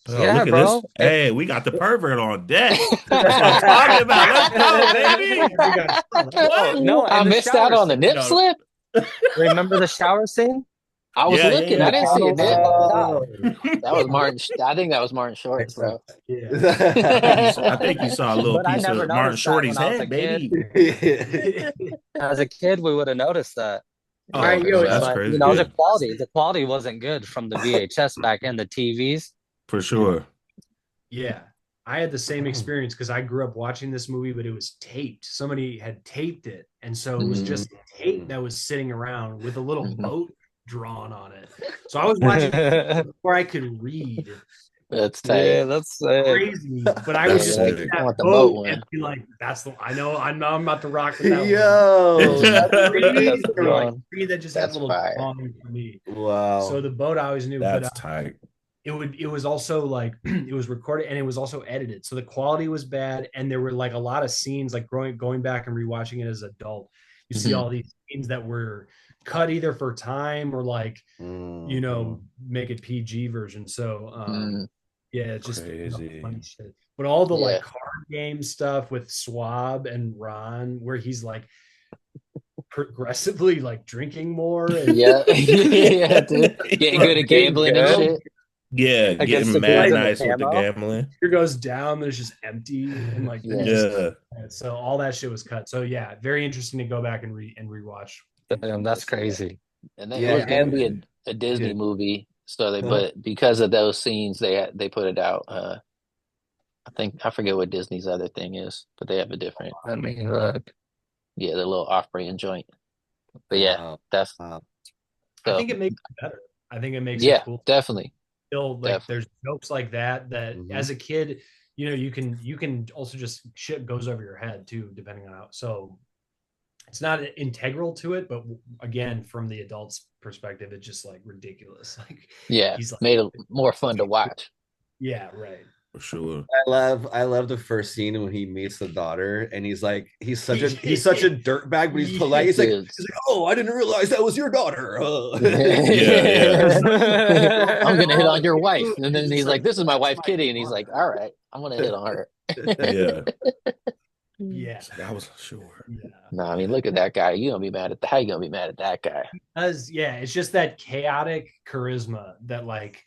[SPEAKER 3] Oh, yeah, look at bro. This. Hey, we got the pervert on deck. That's what I'm talking about. Let's
[SPEAKER 1] go, baby. No, I missed out on the nip slip.
[SPEAKER 4] Remember the shower scene?
[SPEAKER 1] I was looking. I didn't see a nip. That was Martin. I think that was Martin Short, bro.
[SPEAKER 3] I think you saw a little piece of Martin Shorty's head, baby.
[SPEAKER 4] As a kid, we would have noticed that.
[SPEAKER 3] Oh, that's crazy.
[SPEAKER 4] The quality wasn't good from the VHS back in the TVs.
[SPEAKER 3] For sure.
[SPEAKER 5] Yeah. I had the same experience because I grew up watching this movie, but it was taped. Somebody had taped it. And so it was just tape that was sitting around with a little boat drawn on it. So I was watching before I could read.
[SPEAKER 1] That's tight.
[SPEAKER 4] Yeah, that's
[SPEAKER 5] crazy. But I would just pick that boat and be like, I know I'm about to rock with that one. That just had a little song for me.
[SPEAKER 2] Wow.
[SPEAKER 5] So the boat I always knew.
[SPEAKER 3] That's tight.
[SPEAKER 5] It was also like it was recorded and it was also edited, so the quality was bad, and there were like a lot of scenes like going back and rewatching it as an adult, you see all these scenes that were cut either for time or like make it PG version. So it's just funny shit. But all the like card game stuff with Swab and Ron where he's like progressively like drinking more and
[SPEAKER 1] dude, getting good at gambling and shit.
[SPEAKER 3] Yeah, getting mad nice with the gambling.
[SPEAKER 5] Here goes down, there's just empty and like so all that shit was cut. So yeah, very interesting to go back and rewatch.
[SPEAKER 4] Damn, that's crazy.
[SPEAKER 1] And then it was gonna be a Disney movie, so but because of those scenes, they put it out. I forget what Disney's other thing is, but they have a different.
[SPEAKER 4] I mean, look,
[SPEAKER 1] the little off-brand joint. But that's.
[SPEAKER 5] I think it makes it better. I think it makes it cool.
[SPEAKER 1] Definitely.
[SPEAKER 5] Still, like there's jokes like that as a kid, you can also just shit goes over your head too, depending on how. So it's not integral to it, but again, from the adult's perspective, it's just like ridiculous. Like
[SPEAKER 1] he's like, made it more fun to watch.
[SPEAKER 5] Yeah, right.
[SPEAKER 3] For sure.
[SPEAKER 2] I love the first scene when he meets the daughter and he's such a dirtbag, but he's polite. He's like, oh, I didn't realize that was your daughter.
[SPEAKER 3] Yeah, yeah.
[SPEAKER 1] I'm gonna hit on your wife. And then he's like, this is my wife, Kitty. And he's like, all right, I'm gonna hit on her.
[SPEAKER 3] Yeah.
[SPEAKER 5] Yeah.
[SPEAKER 3] I was sure.
[SPEAKER 5] Yeah.
[SPEAKER 1] No, I mean, look at that guy. You gonna be mad at how you gonna be mad at that guy?
[SPEAKER 5] Yeah, it's just that chaotic charisma that like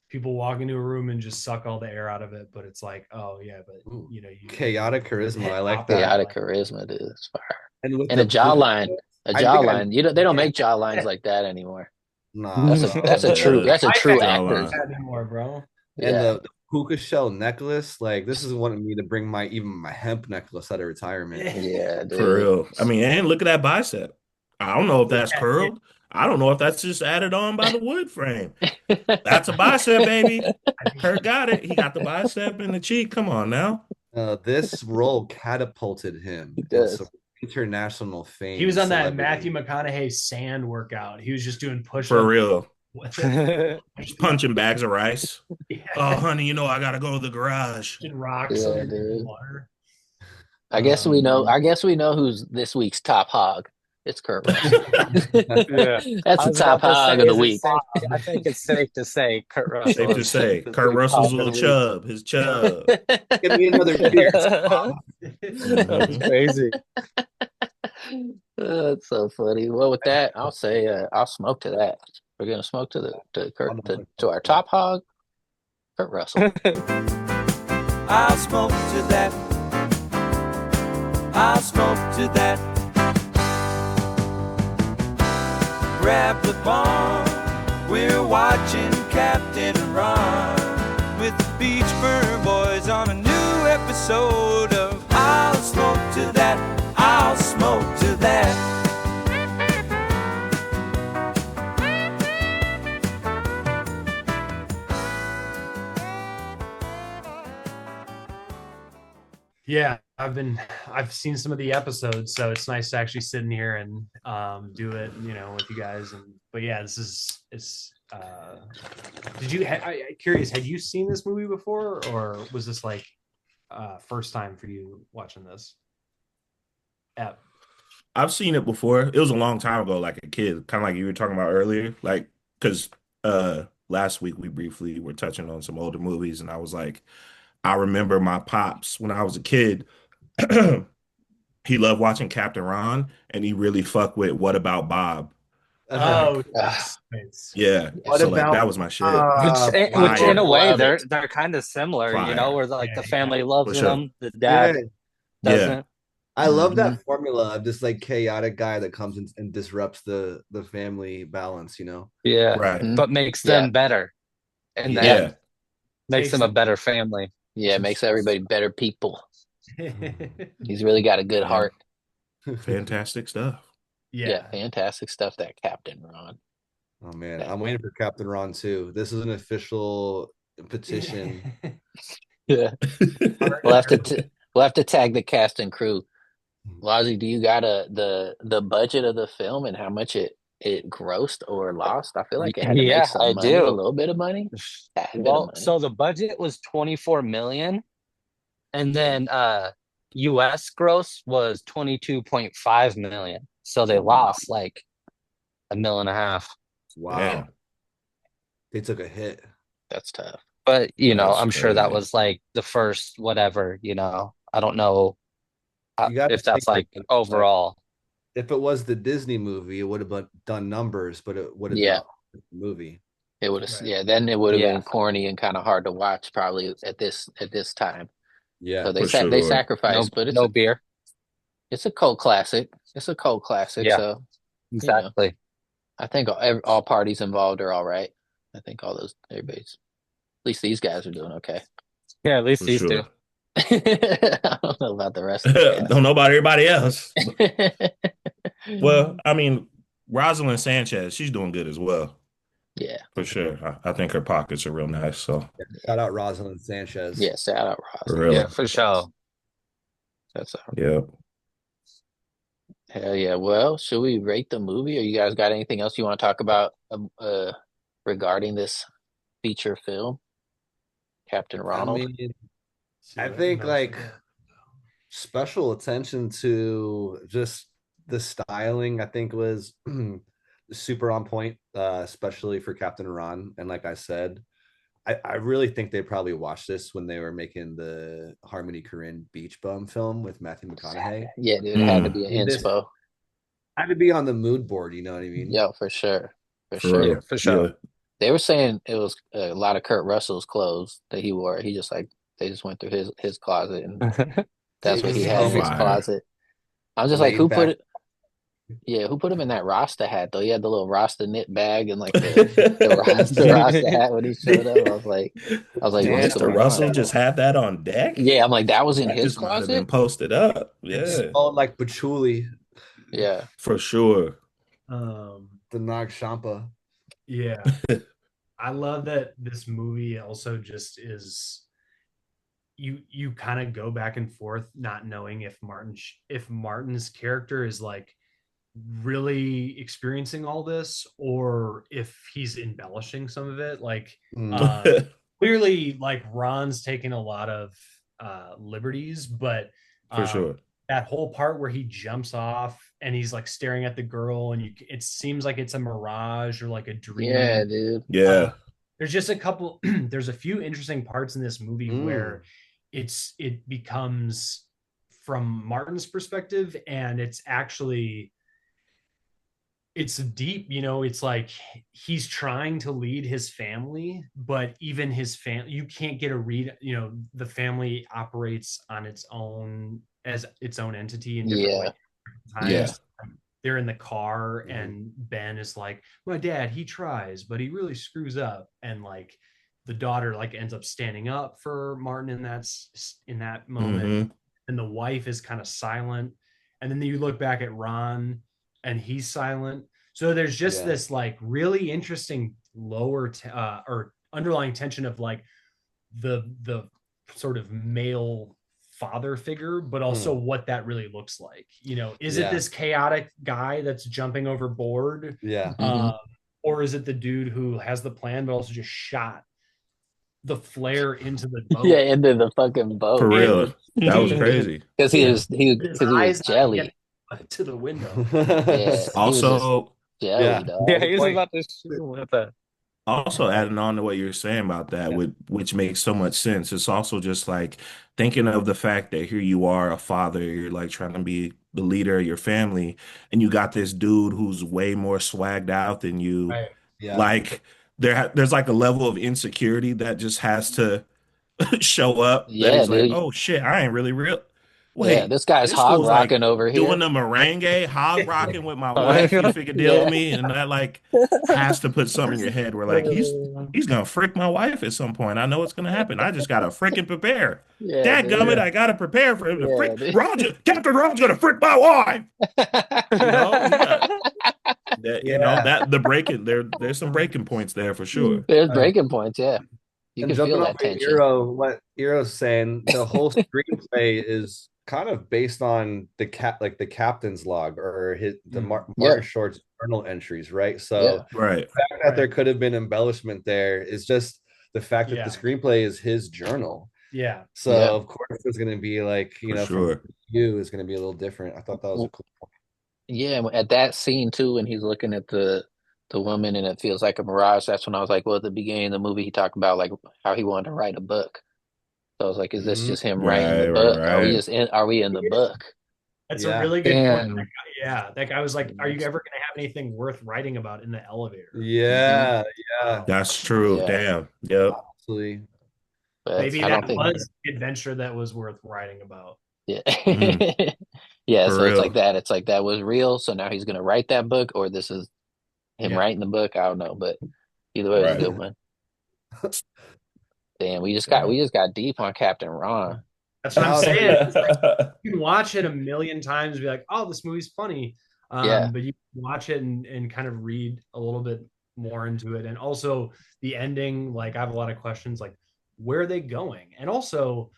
[SPEAKER 5] people walk into a room and just suck all the air out of it, but it's like, oh yeah, but you know,
[SPEAKER 2] chaotic charisma. I like that.
[SPEAKER 1] Chaotic charisma, dude. It's fire.
[SPEAKER 2] And
[SPEAKER 1] a jawline. A jawline. They don't make jawlines like that anymore.
[SPEAKER 2] Nah,
[SPEAKER 1] that's a true actor
[SPEAKER 5] anymore, bro.
[SPEAKER 2] And the puka shell necklace, like this is wanting me to bring my hemp necklace out of retirement.
[SPEAKER 1] Yeah, dude.
[SPEAKER 3] For real. I mean, and look at that bicep. I don't know if that's curled. I don't know if that's just added on by the wood frame. That's a bicep, baby. Kurt got it. He got the bicep in the cheek. Come on now.
[SPEAKER 2] This role catapulted him into international fame.
[SPEAKER 5] He was on that Matthew McConaughey sand workout. He was just doing push-ups.
[SPEAKER 3] For real. Just punching bags of rice. Yeah. Oh, honey, you know I gotta go to the garage.
[SPEAKER 5] Rocks under water.
[SPEAKER 1] I guess we know who's this week's top hog. It's Kurt Russell.
[SPEAKER 4] Yeah.
[SPEAKER 1] That's the top hog of the week.
[SPEAKER 4] I think it's safe to say Kurt Russell.
[SPEAKER 3] Safe to say Kurt Russell's little chub. His chub.
[SPEAKER 2] Give me another beer.
[SPEAKER 4] That's crazy.
[SPEAKER 1] That's so funny. Well, with that, I'll say I'll smoke to that. We're gonna smoke to our top hog, Kurt Russell.
[SPEAKER 6] I'll smoke to that. I'll smoke to that. Grab the bomb. We're watching Captain Ron with the Beachburn Boys on a new episode of I'll smoke to that. I'll smoke to that.
[SPEAKER 5] Yeah, I've seen some of the episodes, so it's nice to actually sit in here and do it, you know, with you guys. But yeah, it's curious, had you seen this movie before, or was this like first time for you watching this?
[SPEAKER 3] I've seen it before. It was a long time ago, like a kid, kind of like you were talking about earlier, like because last week we briefly were touching on some older movies, and I was like, I remember my pops when I was a kid. He loved watching Captain Ron, and he really fucked with What About Bob?
[SPEAKER 5] Oh,
[SPEAKER 3] yeah. So like that was my shit.
[SPEAKER 4] Which in a way they're kind of similar, you know, where like the family loves them, the dad doesn't.
[SPEAKER 2] I love that formula of this like chaotic guy that comes and disrupts the family balance, you know?
[SPEAKER 4] Yeah,
[SPEAKER 3] right.
[SPEAKER 4] But makes them better, and then makes them a better family.
[SPEAKER 1] Yeah, it makes everybody better people. He's really got a good heart.
[SPEAKER 3] Fantastic stuff.
[SPEAKER 1] Yeah, fantastic stuff, that Captain Ron.
[SPEAKER 2] Oh man, I'm waiting for Captain Ron too. This is an official petition.
[SPEAKER 1] Yeah, we'll have to tag the cast and crew. Lazi, do you got the budget of the film and how much it grossed or lost? I feel like it had to make some money, a little bit of money.
[SPEAKER 4] So the budget was 24 million, and then US gross was 22.5 million. So they lost like $1.5 million.
[SPEAKER 2] Wow. Damn. They took a hit.
[SPEAKER 1] That's tough.
[SPEAKER 4] But I'm sure that was like the first whatever, I don't know if that's like overall.
[SPEAKER 2] If it was the Disney movie, it would have done numbers, but it would have been the movie.
[SPEAKER 1] It would have, then it would have been corny and kind of hard to watch probably at this time.
[SPEAKER 2] Yeah,
[SPEAKER 1] so they sacrificed, but it's
[SPEAKER 4] no beer.
[SPEAKER 1] It's a cult classic. Yeah, so
[SPEAKER 4] exactly.
[SPEAKER 1] I think all parties involved are all right. I think everybody's, at least these guys are doing okay.
[SPEAKER 4] Yeah, at least these two.
[SPEAKER 1] I don't know about the rest of the
[SPEAKER 3] don't know about everybody else. Well, I mean, Rosalind Sanchez, she's doing good as well.
[SPEAKER 1] Yeah,
[SPEAKER 3] for sure. I think her pockets are real nice. So
[SPEAKER 2] shout out Rosalind Sanchez.
[SPEAKER 1] Yeah, shout out Rosalind.
[SPEAKER 3] Really?
[SPEAKER 4] Yeah, for sure.
[SPEAKER 1] That's all.
[SPEAKER 3] Yeah.
[SPEAKER 1] Hell yeah. Well, should we rate the movie, or you guys got anything else you want to talk about regarding this feature film? Captain Ronald.
[SPEAKER 2] I think like special attention to just the styling, I think was super on point, especially for Captain Ron. And like I said, I really think they probably watched this when they were making the Harmony Korine Beach Bum film with Matthew McConaughey.
[SPEAKER 1] Yeah, dude, it had to be an inspo.
[SPEAKER 2] Had to be on the mood board, you know what I mean?
[SPEAKER 1] Yeah, for sure. For sure.
[SPEAKER 3] Real.
[SPEAKER 4] For sure.
[SPEAKER 3] Yeah.
[SPEAKER 1] They were saying it was a lot of Kurt Russell's clothes that he wore. He just like they just went through his closet and that's what he had in his closet. I'm just like, who put him in that Rasta hat though? He had the little Rasta knit bag and like the Rasta hat when he showed up. I was like,
[SPEAKER 3] Mr. Russell just had that on deck.
[SPEAKER 1] Yeah, I'm like, that was in
[SPEAKER 3] that
[SPEAKER 1] his
[SPEAKER 3] just might have
[SPEAKER 1] closet.
[SPEAKER 3] been posted up. Yeah,
[SPEAKER 2] it smelled like patchouli.
[SPEAKER 1] Yeah,
[SPEAKER 3] for sure.
[SPEAKER 2] The Nag Champa.
[SPEAKER 5] Yeah. I love that this movie also just is you kind of go back and forth not knowing if Martin's character is like really experiencing all this or if he's embellishing some of it. Like clearly like Ron's taking a lot of liberties, but
[SPEAKER 3] for sure.
[SPEAKER 5] That whole part where he jumps off and he's like staring at the girl and it seems like it's a mirage or like a dream.
[SPEAKER 1] Yeah, dude.
[SPEAKER 3] Yeah.
[SPEAKER 5] There's just there's a few interesting parts in this movie where it becomes from Martin's perspective and it's deep, it's like he's trying to lead his family, but even his family, you can't get a read, the family operates on its own as its own entity in different ways.
[SPEAKER 3] Yeah.
[SPEAKER 5] They're in the car and Ben is like, my dad, he tries, but he really screws up. And like the daughter like ends up standing up for Martin in that moment. And the wife is kind of silent. And then you look back at Ron and he's silent. So there's just this like really interesting lower or underlying tension of like the sort of male father figure, but also what that really looks like. Is it this chaotic guy that's jumping overboard?
[SPEAKER 2] Yeah.
[SPEAKER 5] Or is it the dude who has the plan, but also just shot the flare into the boat?
[SPEAKER 1] Yeah, into the fucking boat.
[SPEAKER 3] For real. That was crazy.
[SPEAKER 1] Because he was jelly.
[SPEAKER 5] To the window.
[SPEAKER 1] Yeah.
[SPEAKER 3] Also,
[SPEAKER 1] jelly, dog.
[SPEAKER 4] Yeah, he was about to shoot him with that.
[SPEAKER 3] Also, adding on to what you're saying about that, which makes so much sense. It's also just like thinking of the fact that here you are, a father, you're like trying to be the leader of your family, and you got this dude who's way more swagged out than you.
[SPEAKER 5] Right.
[SPEAKER 2] Yeah.
[SPEAKER 3] Like there's like a level of insecurity that just has to show up.
[SPEAKER 1] Yeah,
[SPEAKER 3] that he's
[SPEAKER 1] dude.
[SPEAKER 3] like, oh shit, I ain't really real. Wait,
[SPEAKER 1] yeah, this guy's hog rocking over here.
[SPEAKER 3] Doing the merengue, hog rocking with my wife. You figure deal with me, and that like has to put something in your head where like he's gonna frick my wife at some point. I know what's gonna happen. I just gotta fricking prepare. Dadgummit, I gotta prepare for him to frick. Captain Ron's gonna frick my wife. That the breaking there's some breaking points there for sure.
[SPEAKER 1] There's breaking points, yeah. You
[SPEAKER 2] and
[SPEAKER 1] can feel that tension.
[SPEAKER 2] What Earoh's saying, the whole screenplay is kind of based on the captain's log or Martin Short's journal entries, right? So
[SPEAKER 3] right.
[SPEAKER 2] The fact that there could have been embellishment there is just the fact that the screenplay is his journal.
[SPEAKER 5] Yeah.
[SPEAKER 2] So of course it's going to be like, from you is going to be a little different. I thought that was a cool point.
[SPEAKER 1] Yeah, at that scene too, when he's looking at the woman and it feels like a mirage, that's when I was like, well, at the beginning of the movie he talked about like how he wanted to write a book. So I was like, is this just him writing the book? Right. Are we in the book?
[SPEAKER 5] That's a really good point. That guy was like, are you ever going to have anything worth writing about in the elevator?
[SPEAKER 2] Yeah.
[SPEAKER 3] That's true. Yeah. Damn. Yep.
[SPEAKER 2] Absolutely.
[SPEAKER 1] But
[SPEAKER 5] maybe that was the adventure that was worth writing about.
[SPEAKER 1] Yeah. Yeah, so it's like that. It's like that was real. So now he's going to write that book, or this is him writing the book. I don't know, but either way, it was a good one. Damn, we just got deep on Captain Ron.
[SPEAKER 5] That's what I'm saying. You can watch it a million times and be like, oh, this movie's funny. But you can watch it and kind of read a little bit more into it. And also the ending, like I have a lot of questions like, where are they going? And also,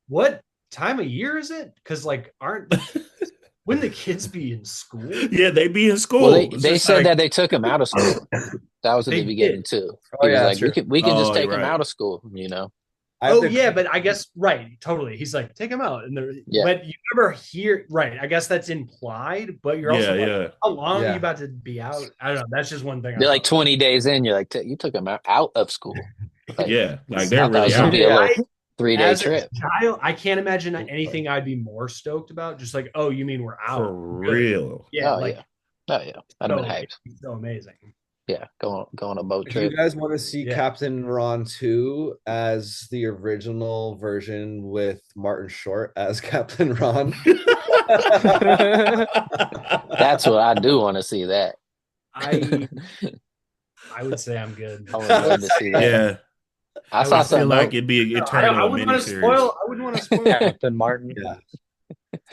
[SPEAKER 5] what time of year is it? Because like wouldn't the kids be in school? Yeah,
[SPEAKER 3] they be in school.
[SPEAKER 1] Well, they said that they took him out of school. That was at the beginning too. We can just take him out of school,
[SPEAKER 5] But I guess right, totally. He's like, take him out, and but you never hear right. I guess that's implied, but you're also like, how long are you about to be out? I don't know. That's just one thing.
[SPEAKER 1] They're like 20 days in. You're like, you took him out of school.
[SPEAKER 3] Like, like they're really
[SPEAKER 1] out. Be a little 3-day trip.
[SPEAKER 5] Child, I can't imagine anything I'd be more stoked about. Just like, oh, you mean we're out
[SPEAKER 3] for real?
[SPEAKER 5] Yeah,
[SPEAKER 1] oh yeah. I'd have been hyped.
[SPEAKER 5] So amazing.
[SPEAKER 1] Yeah, go on a boat trip.
[SPEAKER 2] You guys want to see Captain Ron 2 as the original version with Martin Short as Captain Ron?
[SPEAKER 1] That's what I do want to see. That
[SPEAKER 5] I would say I'm good.
[SPEAKER 1] I would love to see that.
[SPEAKER 3] Yeah,
[SPEAKER 1] I saw something
[SPEAKER 3] like it'd be an eternal.
[SPEAKER 5] I wouldn't want to spoil
[SPEAKER 4] Captain Martin.
[SPEAKER 2] Yeah.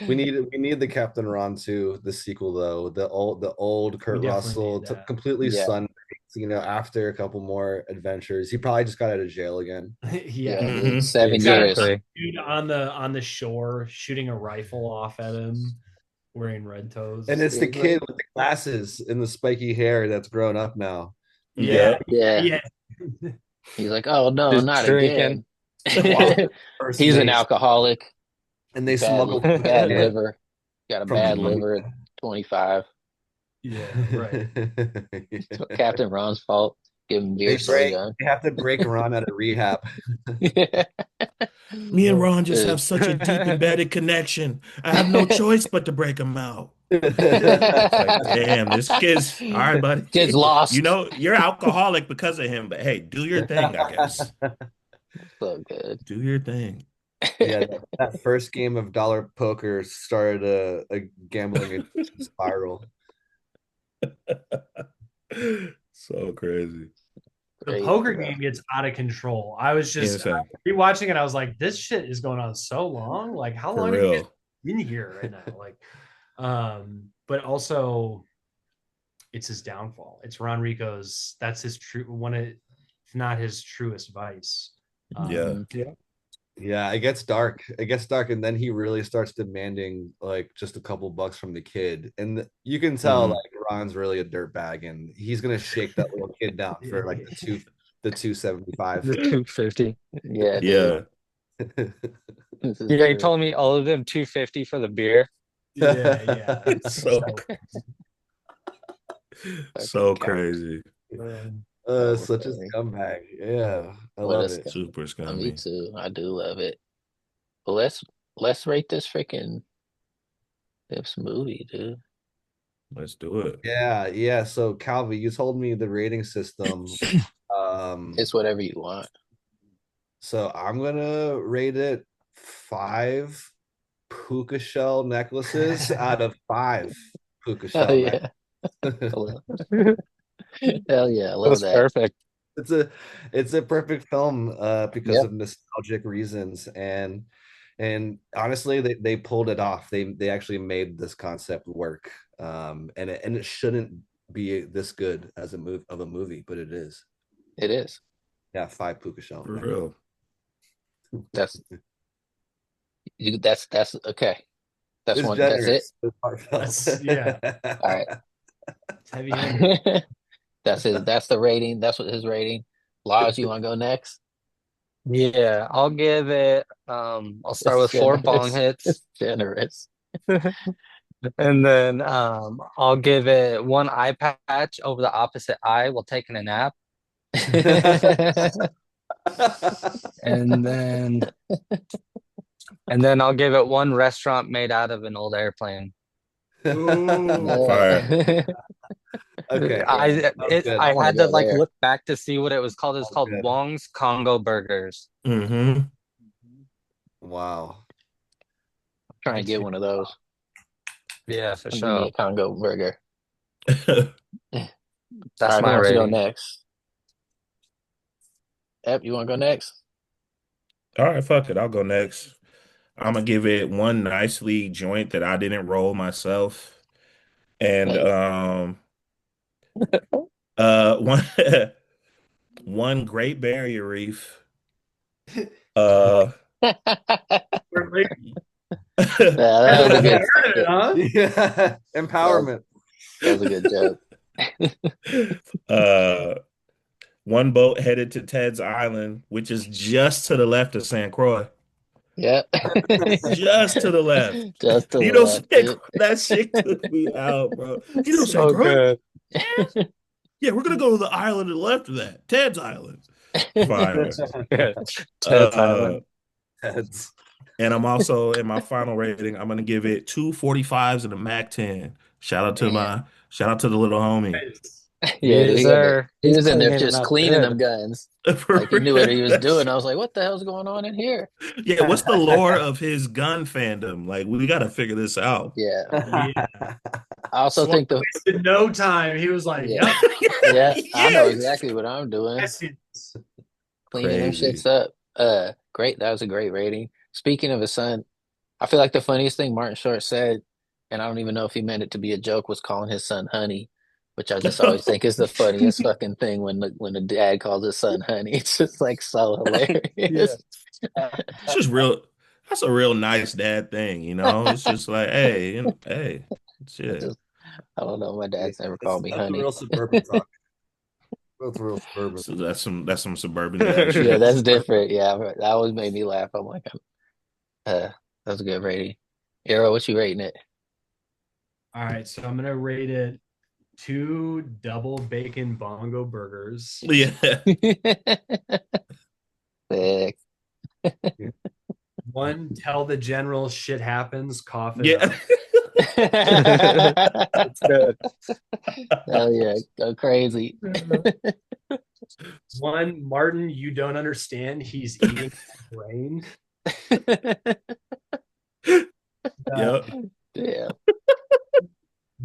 [SPEAKER 2] We need the Captain Ron 2, the sequel though. The old Kurt Russell completely sun, after a couple more adventures. He probably just got out of jail again.
[SPEAKER 1] 7 years.
[SPEAKER 5] Dude on the shore shooting a rifle off at him, wearing red toes.
[SPEAKER 2] And it's the kid with the glasses and the spiky hair that's grown up now.
[SPEAKER 5] Yeah.
[SPEAKER 1] He's like, oh no, just not drinking. Again. He's an alcoholic.
[SPEAKER 2] And they smuggle
[SPEAKER 1] bad liver. Got a bad liver at 25.
[SPEAKER 5] Yeah, right.
[SPEAKER 1] It's Captain Ron's fault. Give him beer.
[SPEAKER 2] You have to break Ron out of rehab.
[SPEAKER 3] Me and Ron just have such a deep embedded connection. I have no choice but to break him out. Like, damn, this kid's all right, buddy.
[SPEAKER 1] Kid's lost.
[SPEAKER 3] You're alcoholic because of him, but hey, do your thing, I guess.
[SPEAKER 1] So good.
[SPEAKER 3] Do your thing.
[SPEAKER 2] Yeah, that first game of dollar poker started a gambling spiral.
[SPEAKER 3] So crazy.
[SPEAKER 5] The poker game gets out of control. I was just rewatching it. I was like, this shit is going on so long. Like, how long are you in here right now? Like, but also it's his downfall. It's Ron Rico's. That's his if not his truest vice.
[SPEAKER 2] Yeah, it gets dark. And then he really starts demanding like just a couple bucks from the kid, and you can tell like Ron's really a dirtbag, and he's gonna shake that little kid down for like the 275,
[SPEAKER 4] the 250.
[SPEAKER 3] Yeah.
[SPEAKER 4] He told me all of them 250 for the beer.
[SPEAKER 5] Yeah.
[SPEAKER 3] So crazy.
[SPEAKER 2] Such a scumbag. Yeah, I love it.
[SPEAKER 3] Super scumbag.
[SPEAKER 1] Me too. I do love it. Well, let's rate this movie, dude.
[SPEAKER 3] Let's do it.
[SPEAKER 2] Yeah. So Calvi, you told me the rating system.
[SPEAKER 1] It's whatever you want.
[SPEAKER 2] So I'm gonna rate it 5 puka shell necklaces out of 5 puka shell.
[SPEAKER 1] Oh, yeah. Hell yeah, I love that.
[SPEAKER 4] Perfect.
[SPEAKER 2] It's a perfect film because of nostalgic reasons, and honestly they pulled it off. They actually made this concept work, and it shouldn't be this good as a movie, but it is.
[SPEAKER 1] It is.
[SPEAKER 2] Yeah, 5 puka shell.
[SPEAKER 3] For real.
[SPEAKER 1] That's okay. That's
[SPEAKER 2] it's
[SPEAKER 1] one.
[SPEAKER 2] Generous.
[SPEAKER 1] That's it.
[SPEAKER 5] Yeah.
[SPEAKER 1] All right.
[SPEAKER 5] Heavy.
[SPEAKER 1] That's the rating. That's what his rating. Lars, you want to go next?
[SPEAKER 4] Yeah, I'll give it. I'll start with 4 bong hits.
[SPEAKER 1] Generous.
[SPEAKER 4] And then I'll give it 1 eye patch over the opposite eye while taking a nap. and then I'll give it 1 restaurant made out of an old airplane.
[SPEAKER 2] Okay.
[SPEAKER 4] I had to look back to see what it was called. It's called Wong's Congo Burgers.
[SPEAKER 2] Wow.
[SPEAKER 1] I'm trying to get one of those.
[SPEAKER 4] Yeah, for sure.
[SPEAKER 1] A Congo burger.
[SPEAKER 4] That's my rating.
[SPEAKER 1] Go next. Ep, you want to go next?
[SPEAKER 3] All right, fuck it. I'll go next. I'm gonna give it 1 nicely joint that I didn't roll myself, and one Great Barrier Reef.
[SPEAKER 1] That was a good.
[SPEAKER 2] Yeah, empowerment.
[SPEAKER 1] That was a good joke.
[SPEAKER 3] One boat headed to Ted's Island, which is just to the left of San Croix.
[SPEAKER 1] Yep.
[SPEAKER 3] Just to the left.
[SPEAKER 1] Just to
[SPEAKER 3] You
[SPEAKER 1] the
[SPEAKER 3] know,
[SPEAKER 1] left.
[SPEAKER 3] that shit took me out, bro. You know, San
[SPEAKER 4] So
[SPEAKER 3] Croix?
[SPEAKER 4] good.
[SPEAKER 3] Yeah, we're gonna go to the island to the left of that. Ted's Island. Fire.
[SPEAKER 4] Ted's Island.
[SPEAKER 2] Heads.
[SPEAKER 3] And I'm also in my final rating, I'm gonna give it 2 45s and a Mac 10. Shout out to the little homie.
[SPEAKER 1] Yeah,
[SPEAKER 4] Yes,
[SPEAKER 1] he
[SPEAKER 4] sir.
[SPEAKER 1] was in there
[SPEAKER 4] cleaning
[SPEAKER 1] just
[SPEAKER 4] up
[SPEAKER 1] cleaning
[SPEAKER 4] good.
[SPEAKER 1] them guns.
[SPEAKER 3] For
[SPEAKER 1] Like he knew what he was
[SPEAKER 3] real.
[SPEAKER 1] doing. I was like, what the hell's going on in here?
[SPEAKER 3] Yeah, what's the lore of his gun fandom? Like, we gotta figure this out.
[SPEAKER 1] Yeah.
[SPEAKER 5] Yeah.
[SPEAKER 1] I also think the
[SPEAKER 5] wasted no time. He was like,
[SPEAKER 1] Yeah.
[SPEAKER 5] "Yep,
[SPEAKER 1] yeah, I know exactly what I'm doing.
[SPEAKER 5] essence."
[SPEAKER 1] Cleaning them
[SPEAKER 3] Crazy.
[SPEAKER 1] shits up. Great. That was a great rating. Speaking of his son, I feel like the funniest thing Martin Short said, and I don't even know if he meant it to be a joke, was calling his son Honey, which I just always think is the funniest fucking thing when the dad calls his son Honey. It's just like so hilarious.
[SPEAKER 3] It's just real. That's a real nice dad thing, you know? It's just like, hey, hey, shit.
[SPEAKER 1] I don't know. My dad's never called me
[SPEAKER 2] That's
[SPEAKER 1] Honey.
[SPEAKER 2] real suburban talk. That's real suburban.
[SPEAKER 3] So that's some suburban dad shit.
[SPEAKER 1] Yeah, that's different. Yeah, that always made me laugh. I'm like, that's a good rating. Earoh, what you rating it?
[SPEAKER 5] All right, so I'm gonna rate it 2 double bacon bongo burgers.
[SPEAKER 3] Yeah.
[SPEAKER 1] Sick.
[SPEAKER 5] 1 tell the general shit happens, cough it
[SPEAKER 3] Yeah.
[SPEAKER 5] up.
[SPEAKER 1] That's good. Hell yeah, go crazy.
[SPEAKER 5] 1 Martin, you don't understand. He's eating brain.
[SPEAKER 3] Yep.
[SPEAKER 1] Yeah.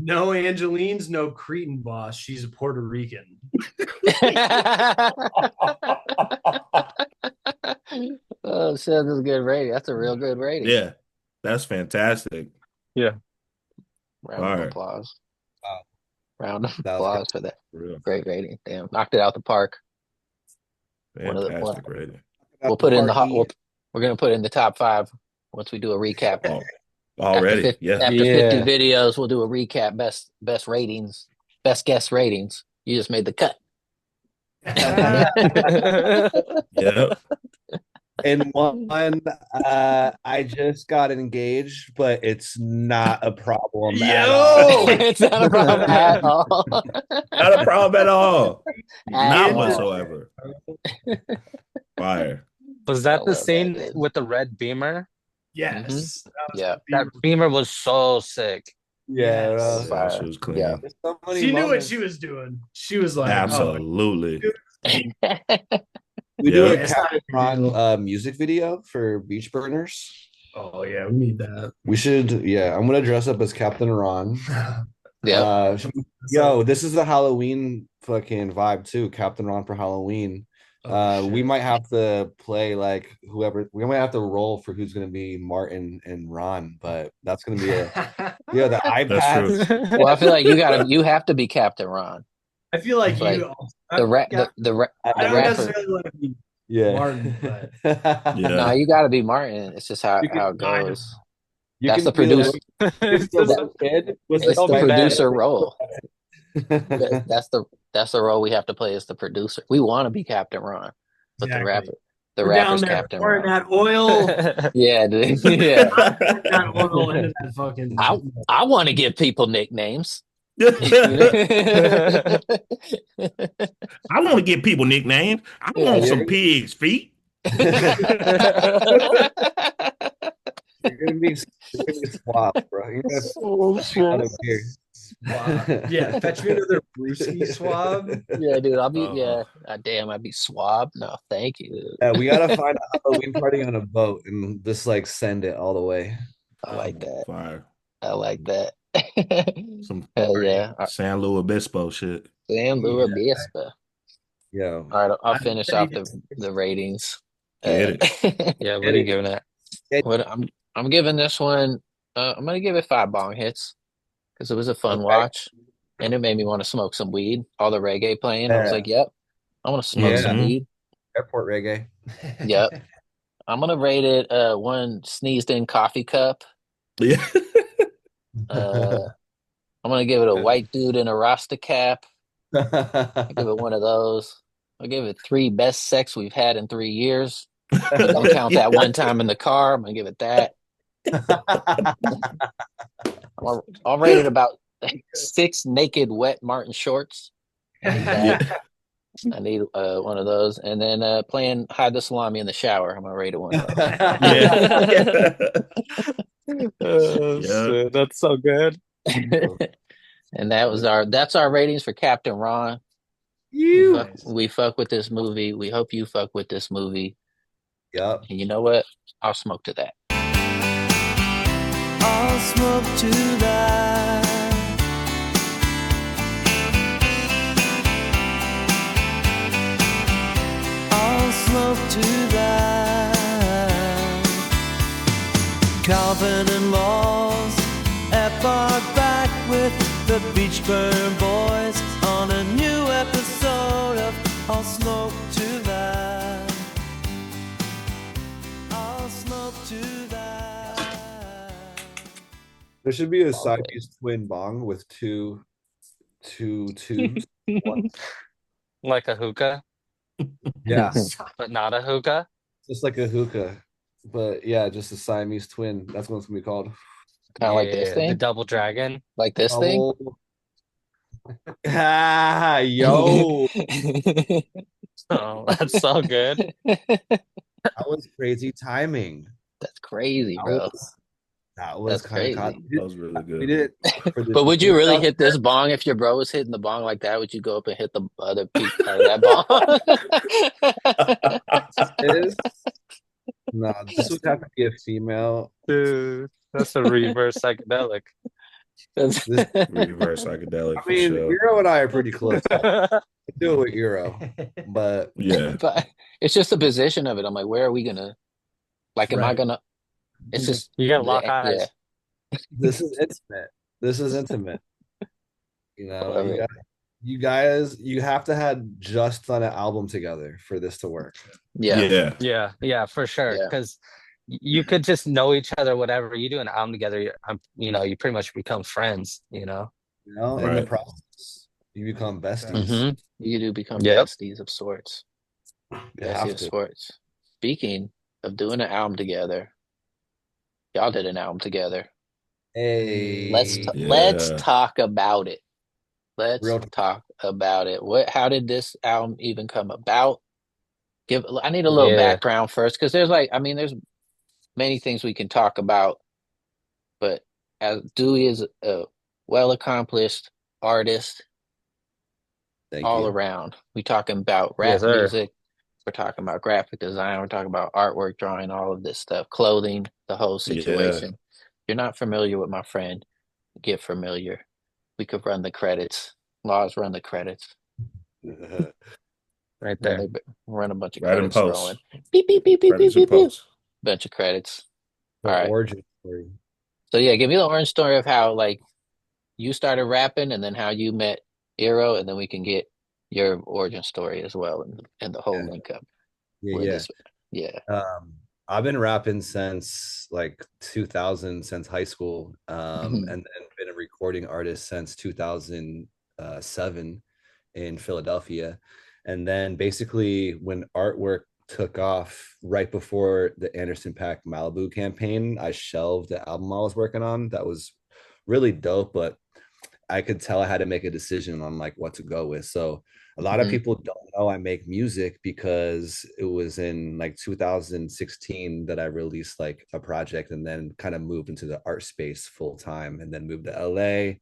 [SPEAKER 5] No Angeline's no Cretan boss. She's a Puerto Rican.
[SPEAKER 1] Oh shit, that's a good rating. That's a real good rating.
[SPEAKER 3] Yeah. That's fantastic.
[SPEAKER 1] Round
[SPEAKER 3] All
[SPEAKER 1] of
[SPEAKER 3] right.
[SPEAKER 1] applause.
[SPEAKER 2] Wow.
[SPEAKER 1] Round of
[SPEAKER 2] That was
[SPEAKER 1] applause for that.
[SPEAKER 3] For real.
[SPEAKER 1] Great rating. Damn, knocked it out the park.
[SPEAKER 3] Fantastic rating.
[SPEAKER 1] We'll put in the hot. We're gonna put in the top 5 once we do a recap.
[SPEAKER 3] Oh, already.
[SPEAKER 1] After 50,
[SPEAKER 3] Yeah.
[SPEAKER 1] after 50 videos, we'll do a recap. Best ratings, best guest ratings. You just made the cut.
[SPEAKER 3] Yeah.
[SPEAKER 2] And one, I just got engaged, but it's not a problem at all.
[SPEAKER 1] It's not a problem at all.
[SPEAKER 3] Not a problem at all. Not
[SPEAKER 1] all.
[SPEAKER 3] whatsoever. Fire.
[SPEAKER 4] Was that
[SPEAKER 1] I
[SPEAKER 4] the
[SPEAKER 1] love
[SPEAKER 4] scene
[SPEAKER 1] that, dude.
[SPEAKER 4] with the red Beamer?
[SPEAKER 5] Yes.
[SPEAKER 1] Yeah.
[SPEAKER 4] That Beamer was so sick.
[SPEAKER 2] Yeah,
[SPEAKER 5] Yes.
[SPEAKER 3] Yeah, she was clean.
[SPEAKER 1] Yeah.
[SPEAKER 2] there's so many
[SPEAKER 5] She knew what
[SPEAKER 2] moments.
[SPEAKER 5] she was doing. She was like,
[SPEAKER 3] Absolutely.
[SPEAKER 2] We do
[SPEAKER 3] Yeah.
[SPEAKER 2] a Captain Ron music video for Beach Burners.
[SPEAKER 5] Oh yeah, we need that.
[SPEAKER 2] We should, yeah. I'm gonna dress up as Captain Ron.
[SPEAKER 1] Yeah.
[SPEAKER 2] Yo, this is the Halloween fucking vibe too. Captain Ron for Halloween. We might have to play like whoever. We might have to roll for who's gonna be Martin and Ron, but that's gonna be the
[SPEAKER 3] That's
[SPEAKER 2] iPads.
[SPEAKER 3] true.
[SPEAKER 1] Well, I feel like you have to be Captain Ron.
[SPEAKER 5] I feel like
[SPEAKER 1] Like,
[SPEAKER 5] you.
[SPEAKER 1] The
[SPEAKER 5] I don't
[SPEAKER 1] rapper.
[SPEAKER 5] necessarily want to be
[SPEAKER 2] Yeah.
[SPEAKER 5] Martin, but
[SPEAKER 3] Yeah.
[SPEAKER 1] No, you got to be Martin. It's just how
[SPEAKER 2] You can-
[SPEAKER 1] it goes.
[SPEAKER 2] You
[SPEAKER 1] That's
[SPEAKER 2] can
[SPEAKER 1] the
[SPEAKER 2] be
[SPEAKER 1] producer.
[SPEAKER 2] It's the kid with
[SPEAKER 1] It's the
[SPEAKER 4] Don't be bad.
[SPEAKER 1] producer role. That's the role we have to play as the producer. We want to be Captain Ron, but
[SPEAKER 5] exactly.
[SPEAKER 1] the
[SPEAKER 5] We're down
[SPEAKER 1] rapper's
[SPEAKER 5] there
[SPEAKER 1] Captain
[SPEAKER 5] pouring
[SPEAKER 1] Ron.
[SPEAKER 5] that oil.
[SPEAKER 1] Yeah, dude. Yeah.
[SPEAKER 5] Pouring that oil into that fucking.
[SPEAKER 1] I want to give people nicknames.
[SPEAKER 3] I want to give people nicknames. I want some pig's feet.
[SPEAKER 2] You're gonna be swab, bro. You're gonna out of here.
[SPEAKER 5] Swab. Yeah, fetch me another brewski swab.
[SPEAKER 1] Yeah, dude. I'll be damn, I'd be swab. No, thank you. Dude.
[SPEAKER 2] Yeah, we gotta find a Halloween party on a boat and just like send it all the way.
[SPEAKER 1] I like that.
[SPEAKER 3] Fire.
[SPEAKER 1] I like that.
[SPEAKER 3] Some
[SPEAKER 1] Hell yeah.
[SPEAKER 3] San Luis Obispo shit.
[SPEAKER 1] San Luis Obispo.
[SPEAKER 2] Yeah.
[SPEAKER 1] All right, I'll finish off the ratings.
[SPEAKER 3] Get
[SPEAKER 1] it.
[SPEAKER 4] Yeah, what are you giving that?
[SPEAKER 1] What I'm giving this one. I'm gonna give it 5 bong hits because it was a fun
[SPEAKER 2] Okay.
[SPEAKER 1] watch, and it made me want to smoke some weed. All the reggae playing, I was
[SPEAKER 2] Yeah.
[SPEAKER 1] like, "Yep, I want to smoke
[SPEAKER 2] Yeah.
[SPEAKER 1] some weed."
[SPEAKER 2] Airport reggae.
[SPEAKER 1] Yep. I'm gonna rate it 1 sneezed in coffee cup.
[SPEAKER 3] Yeah.
[SPEAKER 1] I'm gonna give it a white dude in a Rasta cap. I give it one of those. I'll give it 3 best sex we've had in 3 years. Don't count that one time in the car. I'm gonna give it that. I'll rate it about 6 naked wet Martin shorts. I need that. I need one of those. And then playing hide the salami in the shower. I'm gonna rate it 1 of those.
[SPEAKER 4] Shit, that's so good.
[SPEAKER 1] And that's our ratings for Captain Ron. We fuck with this movie. We hope you fuck with this movie.
[SPEAKER 2] Yep.
[SPEAKER 1] And you know what? I'll smoke to that.
[SPEAKER 6] I'll smoke to that. I'll smoke to that. Calvin and Laws at Bar back with the Beachburn Boys on a new episode of I'll Smoke to That. I'll smoke to that.
[SPEAKER 2] There should be a Siamese twin bong with two tubes.
[SPEAKER 4] Like a hookah,
[SPEAKER 2] Yeah,
[SPEAKER 4] but not a hookah.
[SPEAKER 2] just like a hookah, but yeah, just a Siamese twin. That's what it's gonna be called.
[SPEAKER 1] Kind of like this
[SPEAKER 4] The
[SPEAKER 1] thing.
[SPEAKER 4] double dragon.
[SPEAKER 1] Like this thing.
[SPEAKER 2] Yo,
[SPEAKER 4] Oh, that's so good.
[SPEAKER 2] that was crazy timing.
[SPEAKER 1] That's crazy, bro.
[SPEAKER 2] That was
[SPEAKER 1] That's
[SPEAKER 2] kind of
[SPEAKER 1] crazy.
[SPEAKER 3] That was really good.
[SPEAKER 2] We did it.
[SPEAKER 1] But would you really hit this bong if your bro was hitting the bong like that? Would you go up and hit the other part of that bong?
[SPEAKER 2] No, this would have to be a female.
[SPEAKER 4] Dude, that's a reverse psychedelic.
[SPEAKER 3] Reverse psychedelic.
[SPEAKER 2] I mean, Earoh and I are pretty close. I do it with Earoh, but
[SPEAKER 3] yeah,
[SPEAKER 1] but it's just the position of it. I'm like, where are we gonna? Like, am I gonna? It's just
[SPEAKER 4] you gotta lock eyes.
[SPEAKER 1] Yeah.
[SPEAKER 2] this is intimate. This is intimate. You know, you guys, you have to have just done an album together for this to work.
[SPEAKER 4] Yeah, for sure. Because you could just know each other, whatever. You do an album together, you pretty much become friends. In
[SPEAKER 2] the process, you become besties.
[SPEAKER 1] Mm-hmm. You do become besties of sorts. Besties of sorts. Speaking of doing an album together, y'all did an album together.
[SPEAKER 2] Hey,
[SPEAKER 1] let's talk about it. Let's talk about it. How did this album even come about? I need a little background first, because there's many things we can talk about, but as Dewey is a well-accomplished artist all around. We talking about rap music, we're talking about graphic design, we're talking about artwork, drawing, all of this stuff, clothing, the whole situation. You're not familiar with my friend, get familiar. We could run the credits. Laws run the credits.
[SPEAKER 4] Right there.
[SPEAKER 1] Run a bunch of
[SPEAKER 3] credits
[SPEAKER 1] rolling. Beep, beep, beep, beep, beep, beep, beep. Bunch of credits. All right.
[SPEAKER 2] Origin story.
[SPEAKER 1] So yeah, give me the origin story of how you started rapping, and then how you met Earoh, and then we can get your origin story as well, and the whole link up.
[SPEAKER 2] I've been rapping since 2000, since high school, and then been a recording artist since 2007 in Philadelphia. And then basically when artwork took off right before the Anderson .Paak Malibu campaign, I shelved the album I was working on. That was really dope, but I could tell I had to make a decision on what to go with. So a lot of people don't know I make music, because it was in 2016 that I released a project, and then kind of moved into the art space full time, and then moved to LA,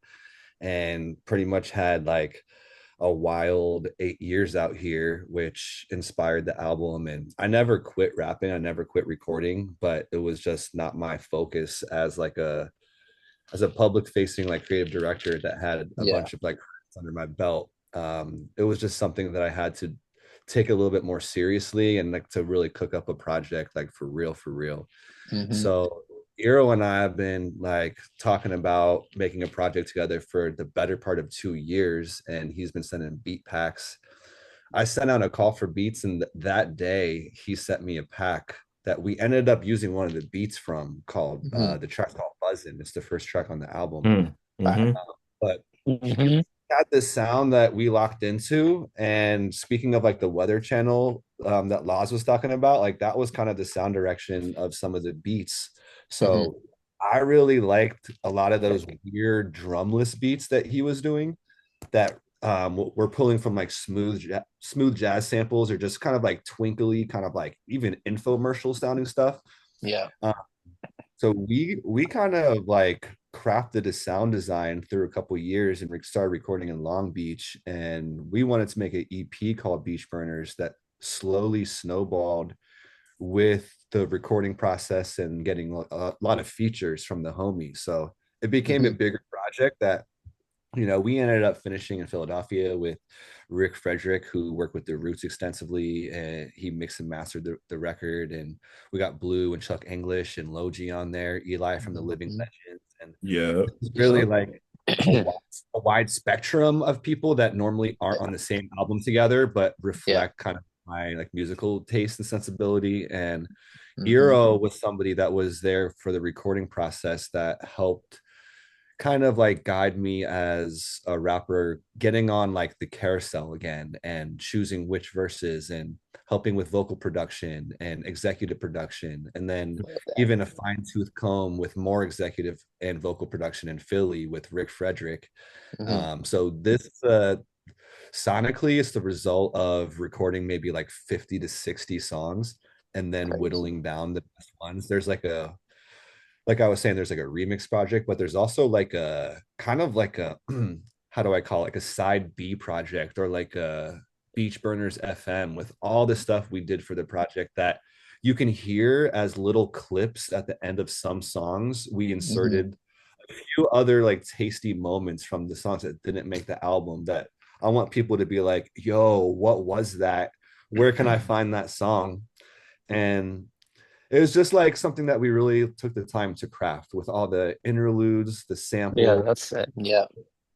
[SPEAKER 2] and pretty much had a wild 8 years out here, which inspired the album. And I never quit rapping, I never quit recording, but it was just not my focus as a public facing creative director that had a bunch of under my belt. It was just something that I had to take a little bit more seriously, and to really cook up a project for real. So Earoh and I have been talking about making a project together for the better part of 2 years, and he's been sending beat packs. I sent out a call for beats, and that day he sent me a pack that we ended up using one of the beats from, called the track called Buzzin'. It's the first track on the album. But had this sound that we locked into. And speaking of like the Weather Channel that Laws was talking about, like that was kind of the sound direction of some of the beats.
[SPEAKER 1] Mhm.
[SPEAKER 2] So I really liked a lot of those weird drumless beats that he was doing that were pulling from like smooth jazz samples or just kind of like twinkly, kind of like even infomercial sounding stuff.
[SPEAKER 1] Yeah.
[SPEAKER 2] So we kind of like crafted a sound design through a couple years and started recording in Long Beach. And we wanted to make an EP called Beach Burners that slowly snowballed with the recording process and getting a lot of features from the homies. So it became a
[SPEAKER 1] Mhm.
[SPEAKER 2] bigger project that we ended up finishing in Philadelphia with Rick Frederick, who worked with the Roots extensively, and he mixed and mastered the record. And we got Blue and Chuck English and Logie on there, Eli from the Living
[SPEAKER 1] Mhm.
[SPEAKER 2] Legends, and
[SPEAKER 3] Yeah.
[SPEAKER 2] it's really like a wide spectrum of people that normally aren't on the same album together, but
[SPEAKER 1] Yeah.
[SPEAKER 2] reflect kind of my like musical taste and sensibility. And
[SPEAKER 1] Mhm.
[SPEAKER 2] Eero was somebody that was there for the recording process that helped kind of like guide me as a rapper getting on like the carousel again and choosing which verses and helping with vocal production and executive production, and then
[SPEAKER 1] Love that.
[SPEAKER 2] even a fine-tooth comb with more executive and vocal production in Philly with Rick Frederick.
[SPEAKER 1] Mhm.
[SPEAKER 2] So this sonically it's the result of recording maybe like 50 to 60 songs and then
[SPEAKER 1] Crazy.
[SPEAKER 2] whittling down the best ones. There's like I was saying, there's like a remix project, but there's also like a kind of like a how do I call it? Like a side B project or like a Beach Burners FM with all the stuff we did for the project that you can hear as little clips at the end of some songs. We
[SPEAKER 1] Mhm.
[SPEAKER 2] inserted a few other like tasty moments from the songs that didn't make the album that I want people to be like, yo, what was that? Where can I find that song? And it was just like something that we really took the time to craft with all the interludes, the
[SPEAKER 4] Yeah,
[SPEAKER 2] sample
[SPEAKER 4] that's it.
[SPEAKER 1] Yeah.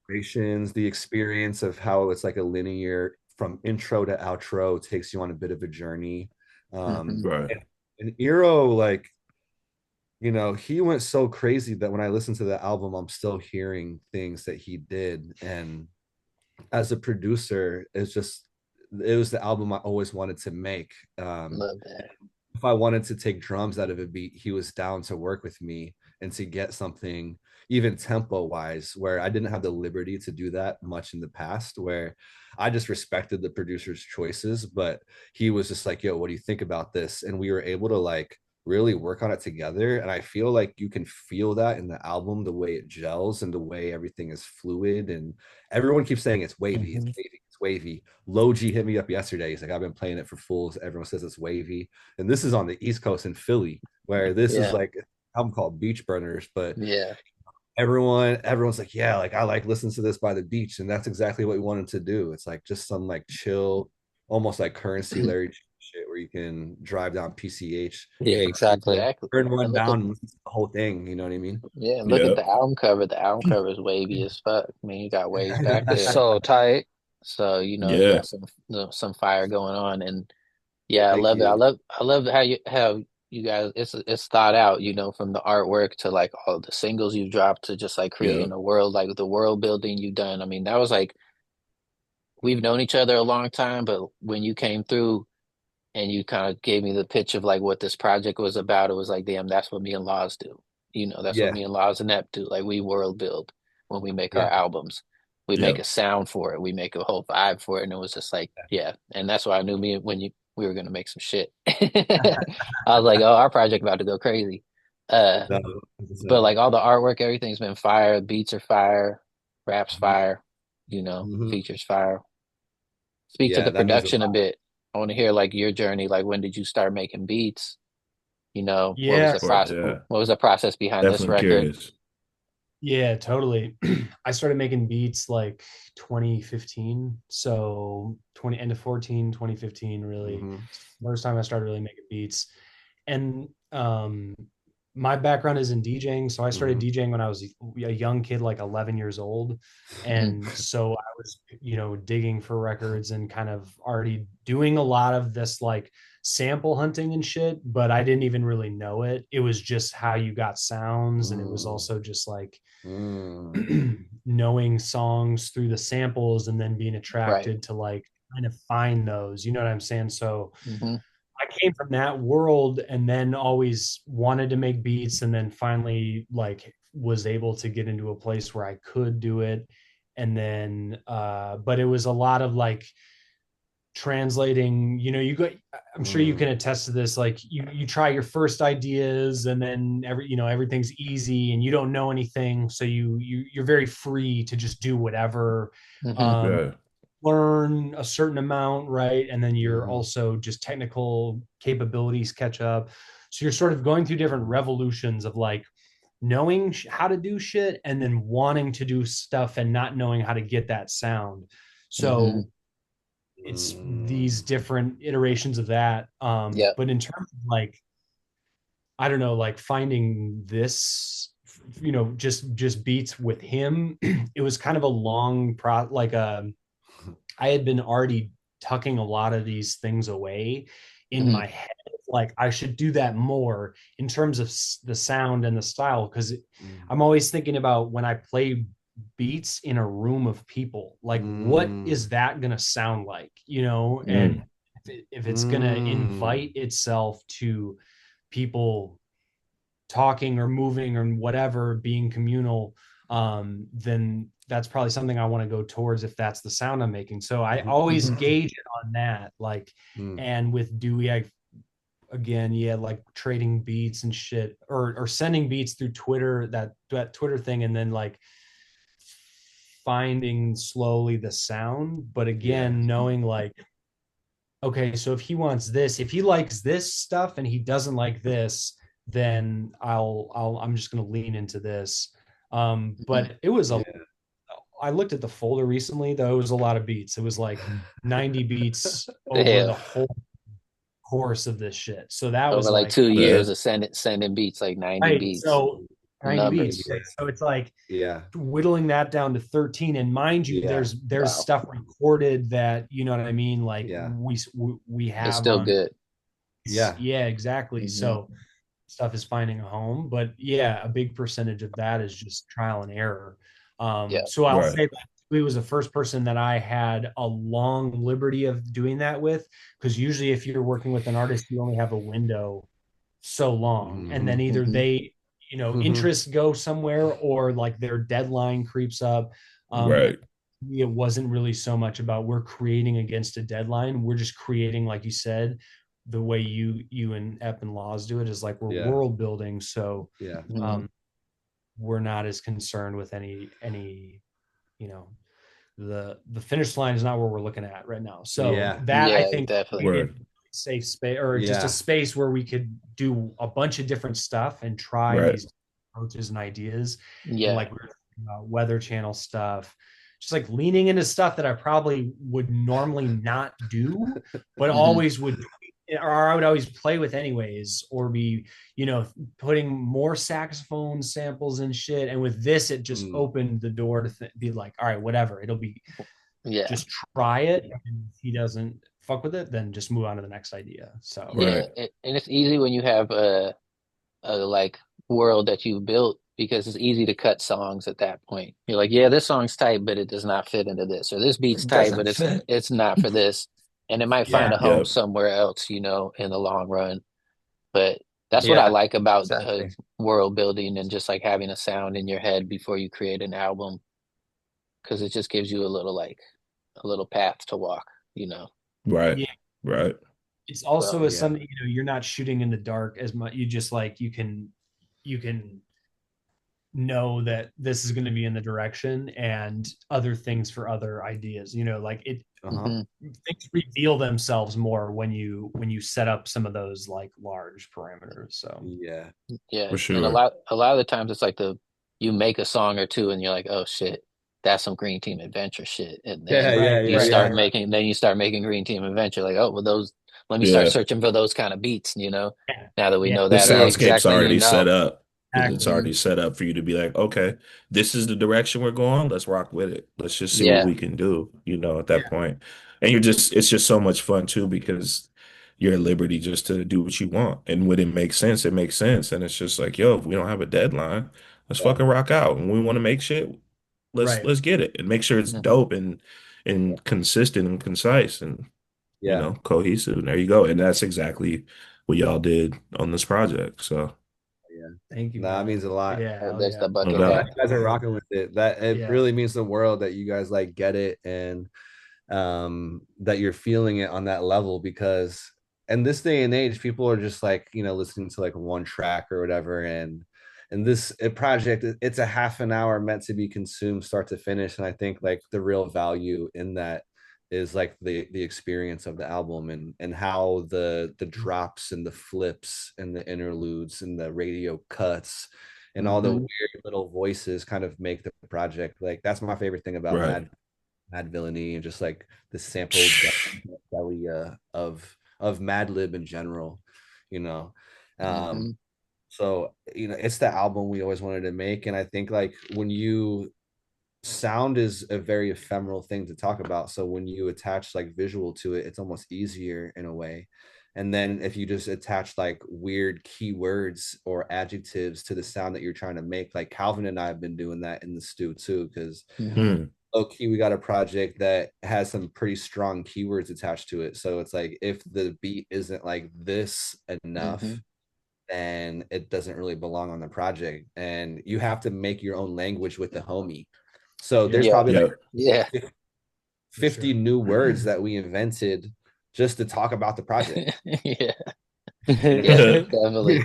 [SPEAKER 2] creations, the experience of how it's like a linear from intro to outro takes you on a bit of a journey.
[SPEAKER 1] Mhm.
[SPEAKER 3] Right.
[SPEAKER 2] And Eero, like, he went so crazy that when I listen to the album, I'm still hearing things that he did. And as a producer, it was the album I always wanted to make.
[SPEAKER 1] Love that.
[SPEAKER 2] If I wanted to take drums out of a beat, he was down to work with me and to get something even tempo wise, where I didn't have the liberty to do that much in the past, where I just respected the producer's choices, but he was just like, yo, what do you think about this? And we were able to like really work on it together. And I feel like you can feel that in the album, the way it gels and the way everything is fluid. And everyone keeps saying it's wavy, it's
[SPEAKER 4] Mhm.
[SPEAKER 2] wavy, it's wavy. Logie hit me up yesterday. He's like, I've been playing it for fools. Everyone says it's wavy. And this is on the East Coast in Philly, where this is
[SPEAKER 1] Yeah.
[SPEAKER 2] like an album called Beach Burners, but
[SPEAKER 1] Yeah.
[SPEAKER 2] everyone's like, yeah, like I like listening to this by the beach, and that's exactly what we wanted to do. It's like just some like chill, almost like Currency Larry shit where you can drive down PCH,
[SPEAKER 4] Yeah, exactly.
[SPEAKER 1] Exactly.
[SPEAKER 2] turn one
[SPEAKER 1] And look at
[SPEAKER 2] down, and listen to the whole thing. You know what I mean?
[SPEAKER 1] yeah, look at
[SPEAKER 3] Yeah.
[SPEAKER 1] the album cover. The album cover is wavy as fuck. I mean, you got waves back
[SPEAKER 4] It's
[SPEAKER 1] there.
[SPEAKER 4] so tight.
[SPEAKER 1] So, you
[SPEAKER 3] Yeah.
[SPEAKER 1] got some fire going on. And yeah, I
[SPEAKER 2] Thank
[SPEAKER 1] love it.
[SPEAKER 2] you.
[SPEAKER 1] I love how you guys it's thought out, from the artwork to like all the singles you've dropped to just like
[SPEAKER 3] Yeah.
[SPEAKER 1] creating a world, like the world building you've done. I mean, that was like we've known each other a long time, but when you came through and you kind of gave me the pitch of like what this project was about, it was like, damn, that's what me and Laws do. That's what
[SPEAKER 2] Yeah,
[SPEAKER 1] me and Laws and Nep do. Like we world build when we make our
[SPEAKER 2] yeah.
[SPEAKER 1] albums. We
[SPEAKER 3] Yeah.
[SPEAKER 1] make a sound for it. We make a whole vibe for it. And it was just like, yeah. And that's why I knew me when we were gonna make some shit. I was like, oh, our project about to go crazy. Uh,
[SPEAKER 2] No,
[SPEAKER 1] but like all the artwork, everything's been fire. Beats are fire, raps fire,
[SPEAKER 2] mhm.
[SPEAKER 1] features fire. Speak to
[SPEAKER 2] Yeah,
[SPEAKER 1] the
[SPEAKER 2] that means a
[SPEAKER 1] production a
[SPEAKER 2] lot.
[SPEAKER 1] bit. I want to hear like your journey. Like when did you start making beats? What was
[SPEAKER 5] Yeah,
[SPEAKER 1] the
[SPEAKER 3] Or
[SPEAKER 1] process?
[SPEAKER 3] yeah.
[SPEAKER 1] What was the process behind this
[SPEAKER 3] Definitely
[SPEAKER 1] record?
[SPEAKER 3] curious.
[SPEAKER 5] yeah, totally. I started making beats like 2015. So end of 14, 2015, really.
[SPEAKER 2] Mhm.
[SPEAKER 5] First time I started really making beats. And my background is in DJing. So I started
[SPEAKER 2] Mhm.
[SPEAKER 5] DJing when I was a young kid, like 11 years old.
[SPEAKER 1] Mhm.
[SPEAKER 5] And so I was, digging for records and kind of already doing a lot of this like sample hunting and shit, but I didn't even really know it. It was just how you got sounds. And it was
[SPEAKER 2] Mm.
[SPEAKER 5] also just like,
[SPEAKER 2] Mm.
[SPEAKER 5] knowing songs through the samples and then being attracted to like trying to find those, you know what I'm saying? So I came from that world and then always wanted to make beats, and then finally like was able to get into a place where I could do it. And then but it was a lot of like translating, you know, you go, I'm sure you can attest to this, like you try your first ideas and then everything's easy and you don't know anything, so you're very free to just do whatever. Learn a certain amount, right? And then you're also just technical capabilities catch up, so you're sort of going through different revolutions of like knowing how to do shit and then wanting to do stuff and not knowing how to get that sound. So it's these different iterations of that. But in terms of like, I don't know, like finding this, just beats with him, it was kind of a long I had been already tucking a lot of these things away in my head. Like I should do that more in terms of the sound and the style, because I'm always thinking about when I play beats in a room of people, like what is that gonna sound like, and if it's gonna invite itself to people talking or moving or whatever, being communal, then that's probably something I want to go towards if that's the sound I'm making. So I always gauge it on that, like and with Dewey, like trading beats and shit, or sending beats through Twitter, that Twitter thing, and then like finding slowly the sound. But again, knowing like, okay, so if he wants this, if he likes this stuff and he doesn't like this, then I'm just going to lean into this. But it was I looked at the folder recently, though. It was a lot of beats. It was like 90 beats over the whole course of this shit. So that was
[SPEAKER 1] like 2 years of sending beats, like 90 beats.
[SPEAKER 5] So 90 beats. So it's like whittling that down to 13. And mind you, there's stuff recorded that, you know what I mean? Like we have.
[SPEAKER 1] It's still good.
[SPEAKER 5] Yeah, exactly. So stuff is finding a home, but a big percentage of that is just trial and error. So I'll say that he was the first person that I had a long liberty of doing that with, because usually if you're working with an artist, you only have a window so long, and then either they, interests go somewhere, or like their deadline creeps up. It wasn't really so much about we're creating against a deadline. We're just creating, like you said, the way you and Epp and Laws do it is like we're world building. So we're not as concerned with any the finish line is not where we're looking at right now. So I think definitely safe space, or just a space where we could do a bunch of different stuff and try these approaches and ideas. And like we're talking about Weather Channel stuff, just like leaning into stuff that I probably would normally not do, but always would, or I would always play with anyways, or be, putting more saxophone samples and shit. And with this, it just opened the door to be like, all right, whatever, it'll be, just try it. And if he doesn't fuck with it, then just move on to the next idea. So
[SPEAKER 1] and it's easy when you have a like world that you've built, because it's easy to cut songs at that point. You're like, this song's tight, but it does not fit into this, or this beat's tight, but it's not for this. And it might find a home somewhere else, in the long run. But that's what I like about world building, and just like having a sound in your head before you create an album, because it just gives you a little path to walk,
[SPEAKER 3] Right.
[SPEAKER 5] It's also something, you're not shooting in the dark as much. You just like, you can know that this is going to be in the direction, and other things for other ideas, like it things reveal themselves more when you set up some of those like large parameters. So
[SPEAKER 3] for sure.
[SPEAKER 1] And a lot of the times it's like you make a song or two and you're like, oh shit, that's some Green Team Adventure shit, and then you start making Green Team Adventure, like, oh well, let me start searching for those kind of beats, now that we know that
[SPEAKER 3] the soundscape's already set up.
[SPEAKER 5] Exactly.
[SPEAKER 3] It's already set up for you to be like, okay, this is the direction we're going. Let's rock with it. Let's just see what we can do, at that point. And it's just so much fun too, because you're at liberty just to do what you want. And when it makes sense, it makes sense. And it's just like, if we don't have a deadline, let's fucking rock out. And we want to make shit, let's get it and make sure it's dope and consistent and concise and cohesive. And there you go. And that's exactly what y'all did on this project. So
[SPEAKER 5] thank you.
[SPEAKER 2] That means a lot.
[SPEAKER 5] Yeah,
[SPEAKER 1] that's the bucket
[SPEAKER 3] No
[SPEAKER 1] hat.
[SPEAKER 2] You guys are rocking with it. That it really means the world that you guys like get it and that you're feeling it on that level, because in this day and age, people are just like, listening to like one track or whatever. And this project, it's a half an hour meant to be consumed start to finish. And I think like the real value in that is like the experience of the album and how the drops and the flips and the interludes and the radio cuts and all the weird little voices kind of make the project. Like that's my favorite thing about Mad Villainy, and just like the sample belly of Mad Lib in general, So it's the album we always wanted to make. And I think like sound is a very ephemeral thing to talk about, so when you attach like visual to it, it's almost easier in a way. And then if you just attach like weird keywords or adjectives to the sound that you're trying to make, like Calvin and I have been doing that in the stew too, because low key, we got a project that has some pretty strong keywords attached to it. So it's like, if the beat isn't like this enough, then it doesn't really belong on the project. And you have to make your own language with the homie. So there's probably 50 new words that we invented just to talk about the project.
[SPEAKER 1] Definitely.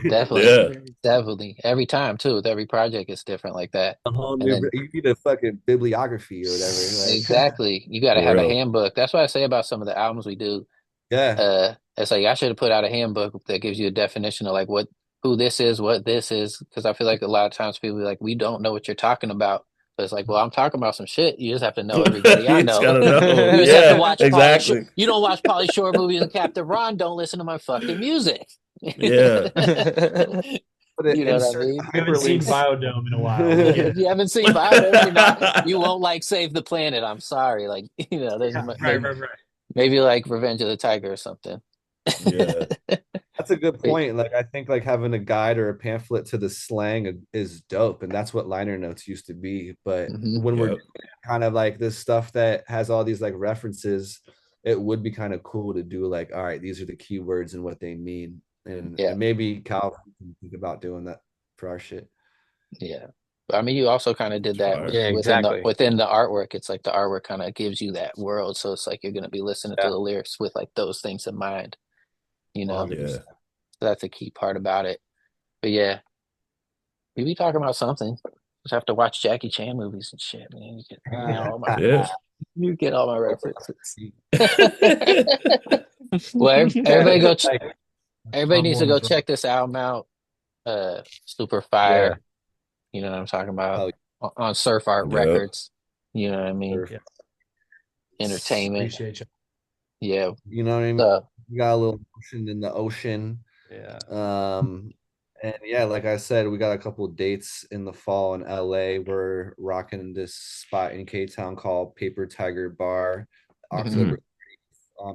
[SPEAKER 1] Every time too, with every project, it's different like that.
[SPEAKER 2] You need a fucking bibliography or whatever. Like.
[SPEAKER 1] Exactly. You got to have a handbook. That's what I say about some of the albums we do. It's like I should have put out a handbook that gives you a definition of like who this is, what this is, because I feel like a lot of times people be like, we don't know what you're talking about. But it's like, well, I'm talking about some shit. You just have to know everybody I know. You just have to watch exactly. You don't watch Pauly Shore movies and Captain Ron. Don't listen to my fucking music.
[SPEAKER 3] Yeah.
[SPEAKER 1] You know what I mean?
[SPEAKER 5] I haven't seen Biodome in a while.
[SPEAKER 1] If you haven't seen Biodome, you won't like Save the Planet. I'm sorry. Like, there's
[SPEAKER 5] right.
[SPEAKER 1] Maybe like Revenge of the Tiger or something.
[SPEAKER 3] Yeah.
[SPEAKER 2] That's a good point. Like I think like having a guide or a pamphlet to the slang is dope, and that's what liner notes used to be. But when we're kind of like this stuff that has all these like references, it would be kind of cool to do like, all right, these are the keywords and what they mean. And maybe Cal can think about doing that for our shit.
[SPEAKER 1] Yeah. I mean, you also kind of did that within the artwork. It's like the artwork kind of gives you that world. So it's like you're going to be listening to the lyrics with like those things in mind, So that's a key part about it. But yeah, we be talking about something. Just have to watch Jackie Chan movies and shit, man. You get all my references. Well, everybody needs to go check this album out. Super fire. Yeah. You know what I'm talking about? On Surf Art Records. You know what I mean? Entertainment.
[SPEAKER 5] Appreciate you.
[SPEAKER 2] Yeah. You know what I mean? We got a little ocean in the ocean.
[SPEAKER 5] Yeah.
[SPEAKER 2] And yeah, like I said, we got a couple of dates in the fall in LA. We're rocking this spot in K-Town called Paper Tiger Bar, October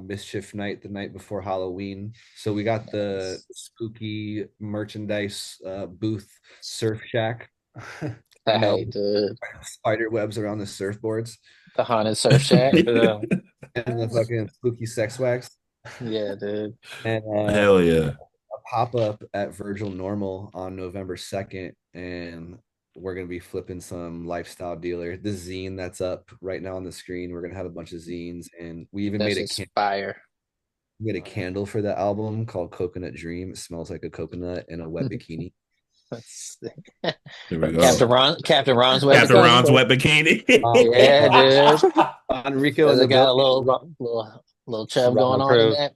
[SPEAKER 2] Mischief Night, the night before Halloween. So we got the spooky merchandise booth, Surf Shack. Spider webs around the surfboards.
[SPEAKER 1] The haunted Surf Shack.
[SPEAKER 2] And the fucking spooky sex wax.
[SPEAKER 1] Yeah, dude.
[SPEAKER 2] And
[SPEAKER 3] hell yeah.
[SPEAKER 2] A pop-up at Virgil Normal on November 2nd, and we're gonna be flipping some lifestyle dealer. The zine that's up right now on the screen. We're gonna have a bunch of zines, and we even made
[SPEAKER 1] fire.
[SPEAKER 2] We made a candle for the album called Coconut Dream. It smells like a coconut in a wet bikini.
[SPEAKER 3] Here we go.
[SPEAKER 1] Captain Ron's wet
[SPEAKER 3] bikini.
[SPEAKER 1] Yeah, dude.
[SPEAKER 2] Enrico has
[SPEAKER 1] got a little chub going on in that.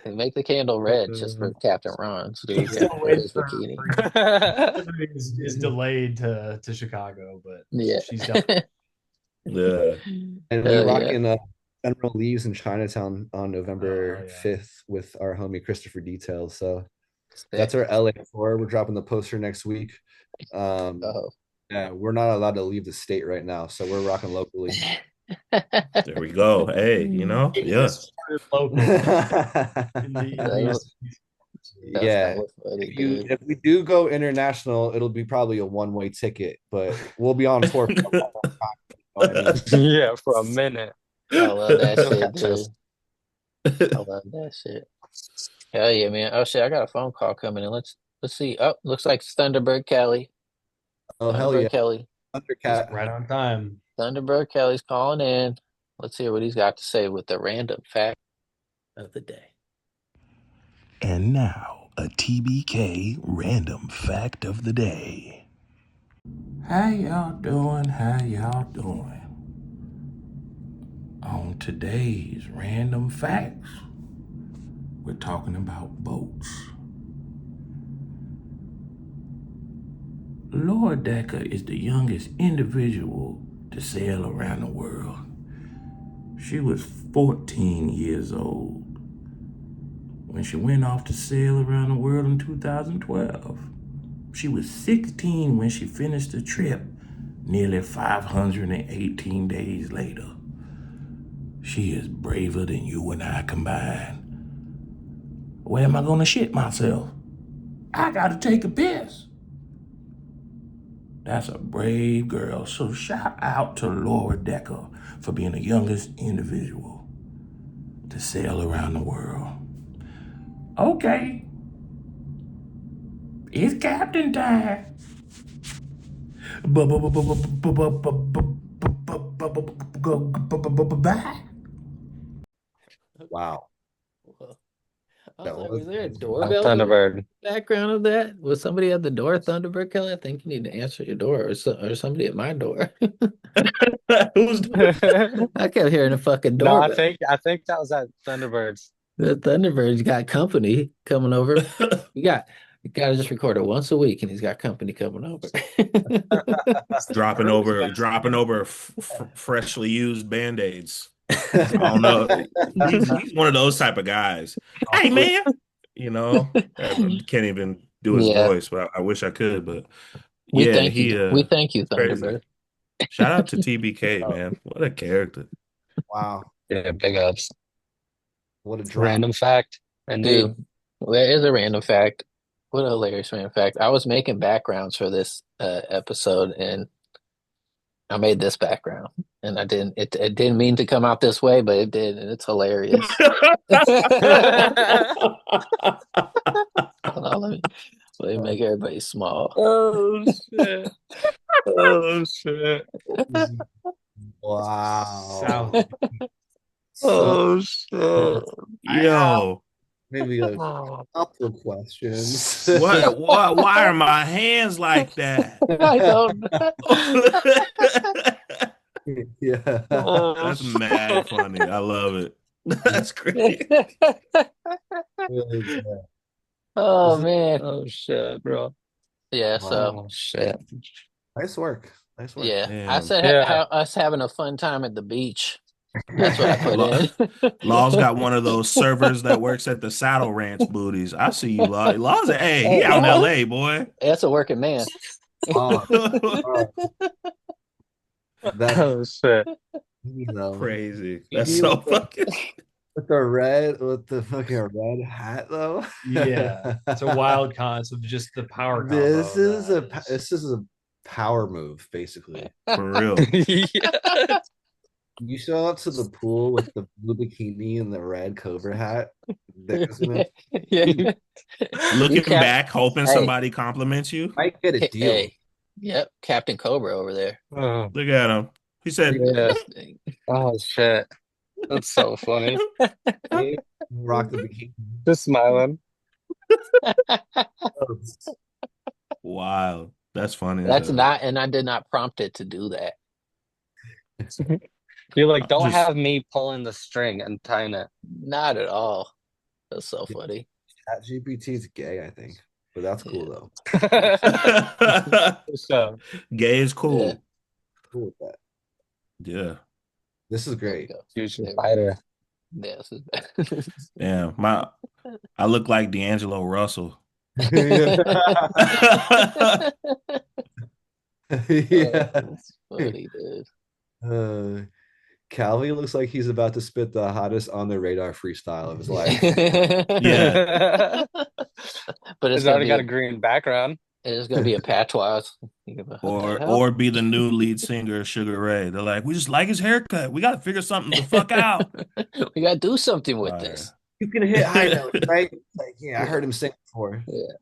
[SPEAKER 1] Make the candle red just for Captain Ron's. Dude.
[SPEAKER 5] Is delayed to Chicago, but she's done.
[SPEAKER 2] And we're rocking General Leaves in Chinatown on November 5th with our homie Christopher Details. So that's our LA tour. We're dropping the poster next week. Yeah, we're not allowed to leave the state right now, so we're rocking locally.
[SPEAKER 3] There we go. Hey,
[SPEAKER 2] Yeah. If we do go international, it'll be probably a one-way ticket, but we'll be on tour for a long time.
[SPEAKER 4] Yeah, for a minute.
[SPEAKER 1] I love that shit, dude. I love that shit. Hell yeah, man. Oh shit, I got a phone call coming in. Let's see. Oh, looks like it's Thunderbird Kelly.
[SPEAKER 2] Oh, hell yeah.
[SPEAKER 1] Kelly.
[SPEAKER 2] Thundercat.
[SPEAKER 5] Right on time.
[SPEAKER 1] Thunderbird Kelly's calling in. Let's hear what he's got to say with the random fact of the day.
[SPEAKER 7] And now, a TBK random fact of the day. How y'all doing? How y'all doing? On today's random facts, we're talking about boats. Laura Decker is the youngest individual to sail around the world. She was 14 years old when she went off to sail around the world in 2012. She was 16 when she finished the trip, nearly 518 days later. She is braver than you and I combined. Where am I gonna shit myself? I gotta take a piss. That's a brave girl, so shout out to Laura Decker for being the youngest individual to sail around the world. Okay, it's captain time. Bye.
[SPEAKER 2] Wow.
[SPEAKER 1] Was there a doorbell
[SPEAKER 4] Thunderbird
[SPEAKER 1] background of that? Was somebody at the door, Thunderbird Kelly? I think you need to answer your door, or somebody at my door.
[SPEAKER 3] Who's
[SPEAKER 1] I kept hearing the fucking door.
[SPEAKER 4] No, I think that was at Thunderbirds.
[SPEAKER 1] The Thunderbirds got company coming over. You got to just record it once a week, and he's got company coming over.
[SPEAKER 3] dropping over freshly used Band-Aids. I don't know. He's one of those type of guys. Hey man, I can't even do his voice, but I wish I could. But
[SPEAKER 1] we thank you, Thunderbird.
[SPEAKER 3] Shout out to TBK, man. What a character.
[SPEAKER 2] Wow.
[SPEAKER 4] Yeah, big ups.
[SPEAKER 2] What a drop.
[SPEAKER 4] Random fact. And
[SPEAKER 1] dude, there is a random fact. What a hilarious random fact. I was making backgrounds for this episode, and I made this background, and it didn't mean to come out this way, but it did, and it's hilarious. Let me make everybody small.
[SPEAKER 4] Oh shit. Oh shit.
[SPEAKER 2] Wow.
[SPEAKER 4] Oh shit.
[SPEAKER 3] Yo.
[SPEAKER 2] Maybe a couple questions.
[SPEAKER 3] What? Why are my hands like that?
[SPEAKER 1] I don't
[SPEAKER 2] know. Yeah.
[SPEAKER 3] That's mad funny. I love it. That's great.
[SPEAKER 1] Oh man.
[SPEAKER 4] Oh shit, bro.
[SPEAKER 1] Yeah,
[SPEAKER 4] wow.
[SPEAKER 1] So
[SPEAKER 4] shit.
[SPEAKER 2] Nice work.
[SPEAKER 1] Yeah.
[SPEAKER 3] Damn.
[SPEAKER 1] I said us having a fun time at the beach. That's what I put in.
[SPEAKER 3] Law's got one of those servers that works at the Saddle Ranch booties. I see you, Law. Law's he out in LA, boy.
[SPEAKER 1] That's a working man.
[SPEAKER 2] That's
[SPEAKER 4] shit.
[SPEAKER 3] Crazy. That's so fucking
[SPEAKER 2] with the fucking red hat though.
[SPEAKER 5] Yeah. It's a wild concept, just the power combo.
[SPEAKER 2] This is a power move, basically.
[SPEAKER 3] For real.
[SPEAKER 4] Yeah.
[SPEAKER 2] You show up to the pool with the blue bikini and the red Cobra hat.
[SPEAKER 1] Yeah.
[SPEAKER 3] Looking back, hoping somebody compliments you.
[SPEAKER 2] Might get a deal.
[SPEAKER 1] Hey. Yep, Captain Cobra over there.
[SPEAKER 3] Oh. Look at him. He said,
[SPEAKER 4] yeah. Oh shit. That's so funny.
[SPEAKER 2] Rock the bikini.
[SPEAKER 4] Just smiling.
[SPEAKER 3] Wow. That's funny.
[SPEAKER 1] That's not, and I did not prompt it to do that.
[SPEAKER 4] You're like, don't have me pulling the string and tying it.
[SPEAKER 1] Not at all. That's so funny.
[SPEAKER 2] ChatGPT is gay, I think, but that's cool though.
[SPEAKER 4] So,
[SPEAKER 3] gay is cool.
[SPEAKER 2] Yeah. Cool with that.
[SPEAKER 3] Yeah.
[SPEAKER 2] This is great.
[SPEAKER 4] Future fighter.
[SPEAKER 1] Yeah.
[SPEAKER 3] Yeah. I look like D'Angelo Russell.
[SPEAKER 2] Yeah.
[SPEAKER 1] That's funny, dude.
[SPEAKER 2] Calvi looks like he's about to spit the hottest on the radar freestyle of his life.
[SPEAKER 3] Yeah.
[SPEAKER 1] But
[SPEAKER 4] it's already got a green background.
[SPEAKER 1] It's gonna be a patois.
[SPEAKER 3] Or be the new lead singer, Sugar Ray. They're like, we just like his haircut. We got to figure something the fuck out.
[SPEAKER 1] We got to do something with this.
[SPEAKER 2] You can hit high notes, right? Like, yeah, I heard him sing before.
[SPEAKER 3] Yeah.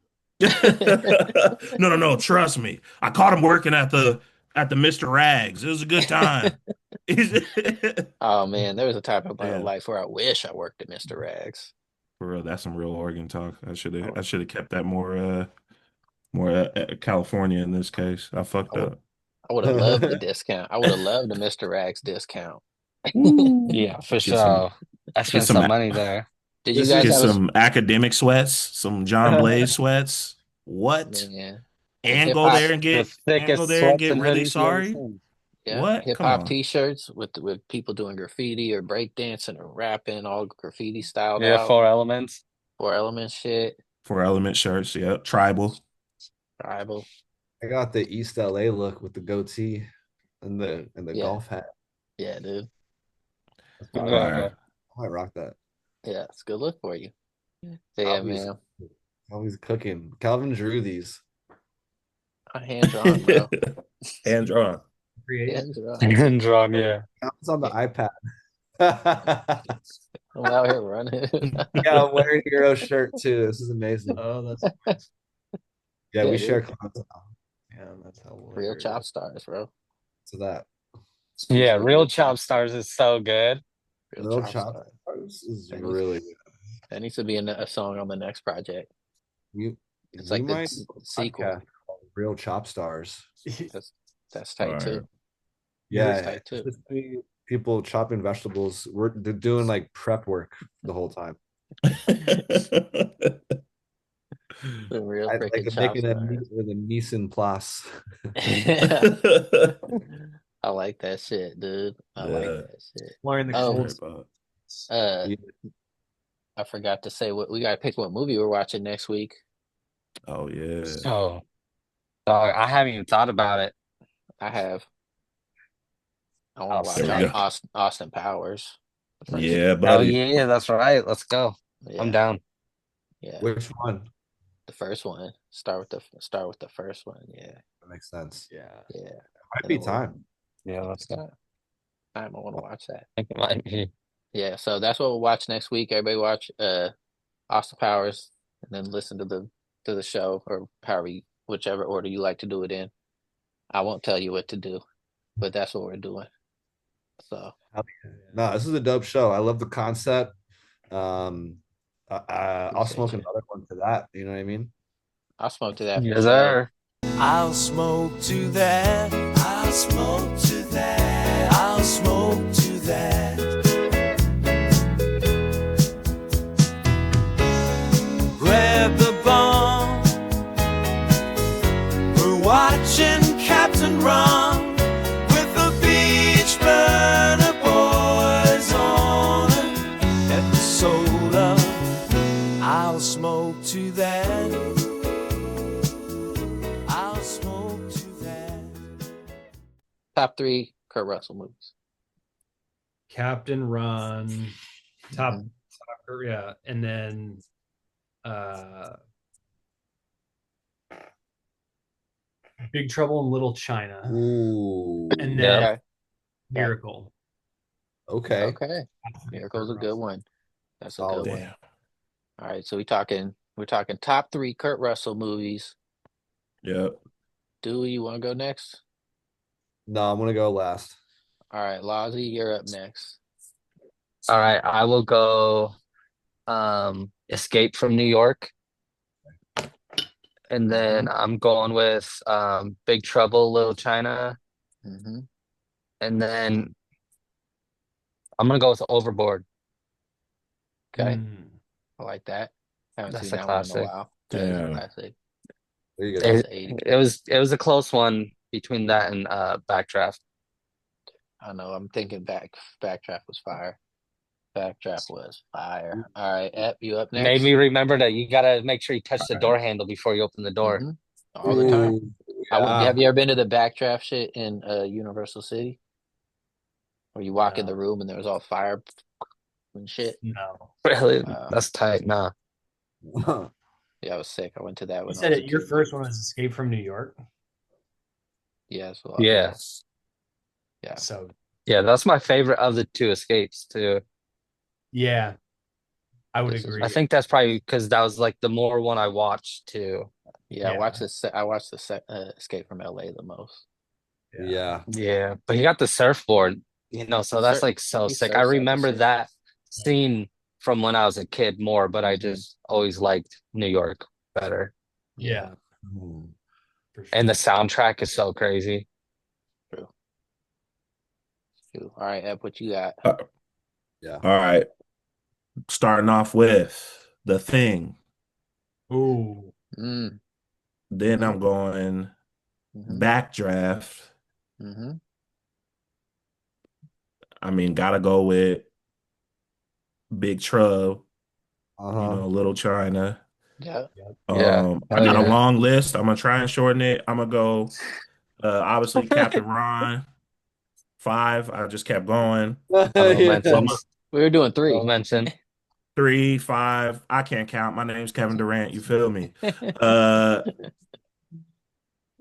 [SPEAKER 3] No. Trust me. I caught him working at the Mr. Rags. It was a good time.
[SPEAKER 1] Oh man, there was a time in my life where I wish I worked at Mr. Rags.
[SPEAKER 3] For real, that's some real Oregon talk. I should have kept that more California in this case. I fucked up.
[SPEAKER 1] I would have loved the discount. I would have loved the Mr. Rags discount.
[SPEAKER 4] Yeah, for sure. I spent some money there.
[SPEAKER 1] Did you guys
[SPEAKER 3] get some academic sweats, some John Blaze sweats? What?
[SPEAKER 1] Man.
[SPEAKER 3] And go there and get really sorry?
[SPEAKER 1] Yeah,
[SPEAKER 3] what?
[SPEAKER 1] Hip hop T-shirts with people doing graffiti or breakdancing or rapping, all graffiti styled out.
[SPEAKER 4] Yeah, 4 Elements.
[SPEAKER 1] 4 Elements shit.
[SPEAKER 3] 4 Element shirts. Yeah, tribal.
[SPEAKER 2] I got the East LA look with the goatee and the golf hat.
[SPEAKER 1] Yeah, dude.
[SPEAKER 2] I might rock that.
[SPEAKER 1] Yeah, it's a good look for you. Yeah, man.
[SPEAKER 2] Always cooking. Calvin drew these.
[SPEAKER 1] Hand drawn, bro.
[SPEAKER 3] Hand drawn.
[SPEAKER 4] Hand drawn, yeah.
[SPEAKER 2] It's on the iPad.
[SPEAKER 1] I'm out here running.
[SPEAKER 2] Yeah, I'm wearing Earoh shirt too. This is amazing.
[SPEAKER 5] Oh, that's nice.
[SPEAKER 2] Yeah, we share content.
[SPEAKER 5] Yeah, that's how
[SPEAKER 1] Real Chop Stars, bro.
[SPEAKER 2] So that.
[SPEAKER 4] Yeah, Real Chop Stars is so good.
[SPEAKER 2] Real Chop Stars is really good.
[SPEAKER 1] That needs to be a song on the next project. It's like the sequel.
[SPEAKER 2] Real Chop Stars.
[SPEAKER 1] That's tight too.
[SPEAKER 2] Yeah, tight too. People chopping vegetables. They're doing like prep work the whole time.
[SPEAKER 1] The real
[SPEAKER 2] I like making a meat with a Nissan Plus.
[SPEAKER 1] I like that shit, dude. I like that shit.
[SPEAKER 5] Learn the
[SPEAKER 1] I forgot to say we gotta pick what movie we're watching next week.
[SPEAKER 3] Oh yeah.
[SPEAKER 4] Oh, I haven't even thought about it.
[SPEAKER 1] I have. I want to watch Austin Powers.
[SPEAKER 3] Yeah, buddy.
[SPEAKER 4] Oh yeah, that's right. Let's go.
[SPEAKER 1] Yeah.
[SPEAKER 4] I'm down.
[SPEAKER 1] Yeah.
[SPEAKER 2] Which one?
[SPEAKER 1] The first one. Start with the first one. Yeah.
[SPEAKER 2] That makes sense.
[SPEAKER 1] Yeah.
[SPEAKER 2] Might be time.
[SPEAKER 4] Yeah, let's go.
[SPEAKER 1] I want to watch that.
[SPEAKER 4] I think it might be.
[SPEAKER 1] Yeah, so that's what we'll watch next week. Everybody watch Austin Powers and then listen to the show or whichever order you like to do it in. I won't tell you what to do, but that's what we're doing. So
[SPEAKER 2] no, this is a dope show. I love the concept. I'll smoke another one to that. You know what I mean?
[SPEAKER 1] I'll smoke to that.
[SPEAKER 4] Yes, sir.
[SPEAKER 6] I'll smoke to that. I'll smoke to that. I'll smoke to that. Grab the bomb. We're watching Captain Ron with the Beach Burner Boys on an episode of I'll Smoke to That. I'll smoke to that.
[SPEAKER 1] Top 3 Kurt Russell movies.
[SPEAKER 5] Captain Ron, top, yeah, and then Big Trouble in Little China.
[SPEAKER 2] Ooh.
[SPEAKER 5] And then Miracle.
[SPEAKER 2] Okay.
[SPEAKER 1] Miracle's a good one. That's a good one. All right, so we're talking top 3 Kurt Russell movies.
[SPEAKER 3] Yep.
[SPEAKER 1] Dewey, you want to go next?
[SPEAKER 2] No, I'm gonna go last.
[SPEAKER 1] All right, Lozzie, you're up next.
[SPEAKER 4] All right, I will go Escape from New York. And then I'm going with Big Trouble, Little China.
[SPEAKER 1] Mm-hmm.
[SPEAKER 4] And then I'm going to go with Overboard.
[SPEAKER 1] Okay. I like that. Haven't seen that one in a while.
[SPEAKER 3] Damn.
[SPEAKER 1] Classic.
[SPEAKER 2] There you go.
[SPEAKER 4] It was a close one between that and Backdraft.
[SPEAKER 1] I know. I'm thinking Backdraft was fire. Backdraft was fire. All right, Ep, you up next?
[SPEAKER 4] Made me remember that you got to make sure you touch the door handle before you open the door.
[SPEAKER 1] Mm-hmm. All the time. Have you ever been to the Backdraft shit in Universal City? Where you walk in the room and there was all fire and shit?
[SPEAKER 5] No.
[SPEAKER 4] Really? That's tight. Nah.
[SPEAKER 1] Yeah, I was sick. I went to that
[SPEAKER 5] You
[SPEAKER 1] when I
[SPEAKER 5] said
[SPEAKER 1] was
[SPEAKER 5] it.
[SPEAKER 1] a
[SPEAKER 5] Your
[SPEAKER 1] kid.
[SPEAKER 5] first one was Escape from New York.
[SPEAKER 1] Yeah, so
[SPEAKER 4] Yeah.
[SPEAKER 1] Yeah.
[SPEAKER 5] So
[SPEAKER 4] Yeah, that's my favorite of the two escapes too.
[SPEAKER 5] yeah, I would
[SPEAKER 1] This is-
[SPEAKER 5] agree.
[SPEAKER 4] I think that's probably because that was like the more one I watched too.
[SPEAKER 1] Yeah, I
[SPEAKER 5] Yeah.
[SPEAKER 1] watched the Escape from LA the most.
[SPEAKER 2] Yeah.
[SPEAKER 4] Yeah, but he got the surfboard, so that's like so
[SPEAKER 1] He
[SPEAKER 4] sick. I
[SPEAKER 1] surfs that
[SPEAKER 4] remember
[SPEAKER 1] shit.
[SPEAKER 4] that scene from when I was a kid more, but I just always liked New York better.
[SPEAKER 5] Yeah.
[SPEAKER 2] Hmm.
[SPEAKER 5] For sure.
[SPEAKER 4] And the soundtrack is so crazy.
[SPEAKER 1] True. All right, Eb, what you got?
[SPEAKER 2] Yeah.
[SPEAKER 3] All right. Starting off with The Thing.
[SPEAKER 5] Ooh.
[SPEAKER 1] Mm.
[SPEAKER 3] Then I'm going
[SPEAKER 1] Mm-hmm.
[SPEAKER 3] Backdraft.
[SPEAKER 1] Mm-hmm.
[SPEAKER 3] I mean, gotta go with Big Trub, Little China.
[SPEAKER 1] Yeah.
[SPEAKER 4] Yeah.
[SPEAKER 3] I got a
[SPEAKER 4] Yeah.
[SPEAKER 3] long list. I'm gonna try and shorten it. I'm gonna go obviously Captain Ron. 5. I just kept going.
[SPEAKER 4] Honorable mentions.
[SPEAKER 1] We were doing 3.
[SPEAKER 4] Honorable mention.
[SPEAKER 3] 3, 5. I can't count. My name's Kevin Durant. You feel me?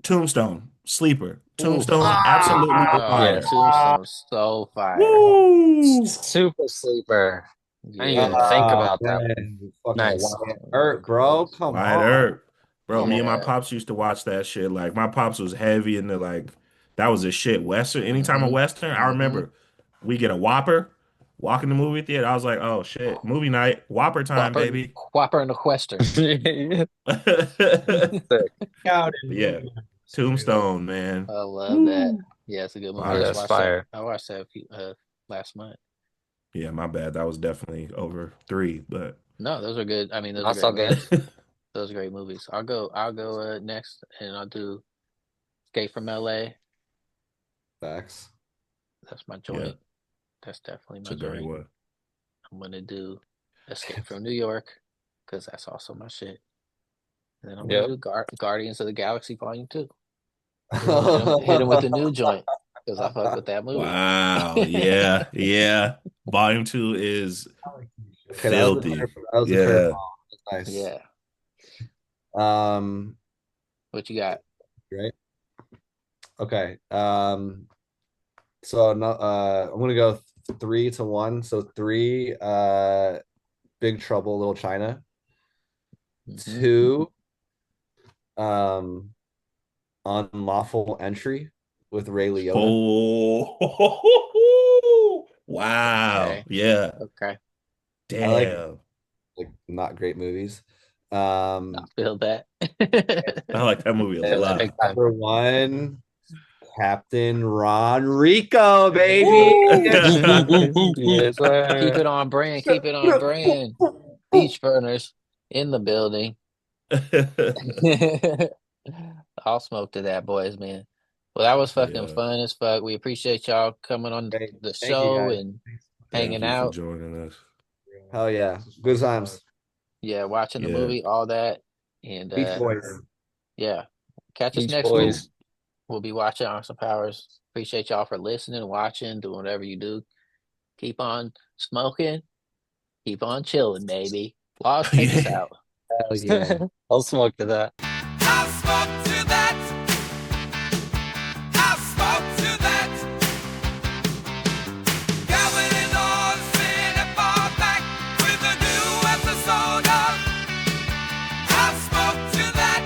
[SPEAKER 3] Tombstone, Sleeper. Tombstone, absolutely fire.
[SPEAKER 1] Tombstone's so fire.
[SPEAKER 3] Woo!
[SPEAKER 4] Super sleeper. I didn't
[SPEAKER 1] Yeah.
[SPEAKER 4] even think about that.
[SPEAKER 2] Man, fucking
[SPEAKER 4] Nice.
[SPEAKER 2] Wyatt Earp, bro. Come
[SPEAKER 3] Wyatt
[SPEAKER 2] on.
[SPEAKER 3] Earp. Bro, me and my
[SPEAKER 1] Yeah.
[SPEAKER 3] pops used to watch that shit. Like, my pops was heavy into, like, that was a shit. Western. Anytime a Western, I remember we get a Whopper, walk in the movie theater. I was like, oh, shit. Movie night. Whopper time, baby.
[SPEAKER 1] Whopper and the Western.
[SPEAKER 3] Yeah. Tombstone, man.
[SPEAKER 1] I love that. Yeah, it's a good movie.
[SPEAKER 3] Fire.
[SPEAKER 1] I just
[SPEAKER 4] That's
[SPEAKER 1] watched
[SPEAKER 4] fire.
[SPEAKER 1] that. I watched that last month.
[SPEAKER 3] Yeah, my bad. That was definitely over 3, but
[SPEAKER 1] No, those are good. I mean, those
[SPEAKER 4] That's
[SPEAKER 1] are
[SPEAKER 4] all
[SPEAKER 1] great
[SPEAKER 4] good.
[SPEAKER 1] movies. Those are great movies. I'll go next, and I'll do Escape from LA.
[SPEAKER 2] Facts.
[SPEAKER 1] That's my joint.
[SPEAKER 3] Yeah.
[SPEAKER 1] That's definitely
[SPEAKER 3] It's
[SPEAKER 1] my
[SPEAKER 3] a great
[SPEAKER 1] joint.
[SPEAKER 3] one.
[SPEAKER 1] I'm gonna do Escape from New York because that's also my shit. And then I'm gonna do Guardians of the Galaxy Volume 2. Hit him with the new joint because I fuck with that movie.
[SPEAKER 3] Wow. Yeah. Yeah. Volume 2 is
[SPEAKER 2] Okay,
[SPEAKER 3] filthy.
[SPEAKER 2] that was a
[SPEAKER 3] Yeah.
[SPEAKER 2] curveball. That's nice.
[SPEAKER 1] Yeah.
[SPEAKER 2] Um,
[SPEAKER 1] What you got?
[SPEAKER 2] Right. Okay. So no, I'm gonna go 3-1. So 3, Big Trouble, Little China. 2, Unlawful Entry with Ray Liotta.
[SPEAKER 3] Oh, wow.
[SPEAKER 1] Okay.
[SPEAKER 3] Yeah.
[SPEAKER 1] Okay.
[SPEAKER 3] Damn.
[SPEAKER 2] Like not great movies.
[SPEAKER 1] I feel that.
[SPEAKER 3] I like that movie a lot.
[SPEAKER 2] Number 1, Captain Ron Rico, baby.
[SPEAKER 1] Yes, keep it on brand. Keep it on brand. Beach burners in the building. I'll smoke to that, boys, man. Well, that was fucking fun as fuck. We appreciate y'all coming on the show and hanging out.
[SPEAKER 3] Thank you for joining us.
[SPEAKER 2] Hell yeah. Good times.
[SPEAKER 1] Yeah, watching the movie, all that. And
[SPEAKER 2] Beach Boys.
[SPEAKER 1] Yeah. Catch us
[SPEAKER 4] Beach
[SPEAKER 1] next
[SPEAKER 4] Boys.
[SPEAKER 1] week. We'll be watching Awesome Powers. Appreciate y'all for listening, watching, doing whatever you do. Keep on smoking. Keep on chilling, baby. Laws, take us out.
[SPEAKER 2] Hell yeah.
[SPEAKER 4] I'll smoke to that.
[SPEAKER 6] I'll smoke to that. I'll smoke to that. Gavin and Austin and far back with a new episode of I'll smoke to that.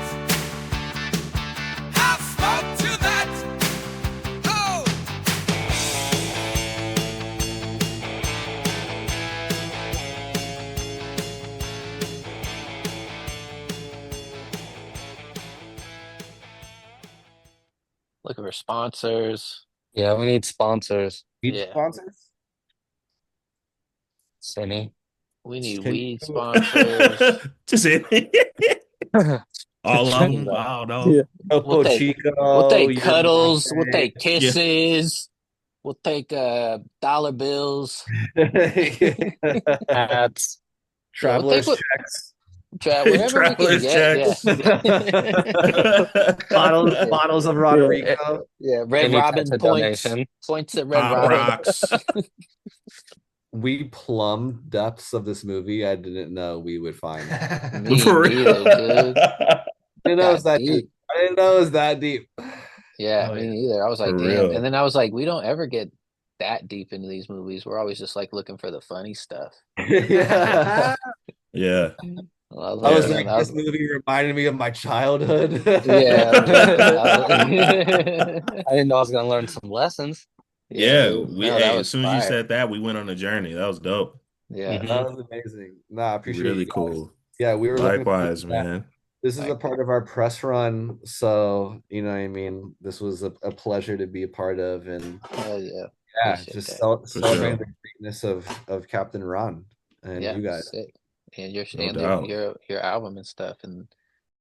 [SPEAKER 6] I'll smoke to that. Oh!
[SPEAKER 1] Looking for sponsors.
[SPEAKER 4] Yeah, we need sponsors.
[SPEAKER 2] Beach sponsors?
[SPEAKER 4] Cindy.
[SPEAKER 1] We need weed sponsors.
[SPEAKER 3] Just all of them. I don't know.
[SPEAKER 4] Yeah.
[SPEAKER 1] We'll take,
[SPEAKER 2] Chico.
[SPEAKER 1] we'll take cuddles. We'll take kisses. We'll take dollar bills.
[SPEAKER 4] Hats.
[SPEAKER 2] Travelers
[SPEAKER 1] we'll
[SPEAKER 2] checks.
[SPEAKER 1] Whatever we can
[SPEAKER 3] Travelers
[SPEAKER 1] get.
[SPEAKER 3] checks.
[SPEAKER 1] Yeah.
[SPEAKER 2] Bottles of Rodrigo.
[SPEAKER 1] Yeah, Red
[SPEAKER 4] Any
[SPEAKER 1] Robin
[SPEAKER 4] type of
[SPEAKER 1] points.
[SPEAKER 4] donation.
[SPEAKER 1] Points at Red
[SPEAKER 3] Pop
[SPEAKER 1] Robin.
[SPEAKER 3] rocks.
[SPEAKER 2] we plumbed depths of this movie I didn't know we would find.
[SPEAKER 1] Me neither, dude.
[SPEAKER 2] I didn't know it was that deep. I didn't know it was that deep.
[SPEAKER 1] Yeah, me neither. I was like,
[SPEAKER 3] For
[SPEAKER 1] damn.
[SPEAKER 3] real.
[SPEAKER 1] And then I was like, we don't ever get that deep into these movies. We're always just like looking for the funny stuff.
[SPEAKER 2] Yeah.
[SPEAKER 3] Yeah.
[SPEAKER 2] I was like, this movie reminded me of my childhood.
[SPEAKER 1] Yeah.
[SPEAKER 4] I didn't know I was gonna learn some lessons.
[SPEAKER 3] Yeah,
[SPEAKER 1] dude.
[SPEAKER 3] we
[SPEAKER 1] No, that
[SPEAKER 3] as
[SPEAKER 1] was
[SPEAKER 3] soon as you
[SPEAKER 1] fire.
[SPEAKER 3] said that, we went on a journey. That was dope.
[SPEAKER 1] Yeah.
[SPEAKER 2] That was amazing. Nah, I appreciate
[SPEAKER 3] Really
[SPEAKER 2] you guys.
[SPEAKER 3] cool.
[SPEAKER 2] Yeah, we were
[SPEAKER 3] Likewise, man.
[SPEAKER 2] This is a part of our press run, so you know what I mean. This was a pleasure to be a part of, and
[SPEAKER 1] yeah,
[SPEAKER 2] just
[SPEAKER 3] sure.
[SPEAKER 2] celebrating the greatness of Captain Ron and you guys.
[SPEAKER 1] and
[SPEAKER 3] No doubt.
[SPEAKER 1] your album and stuff, and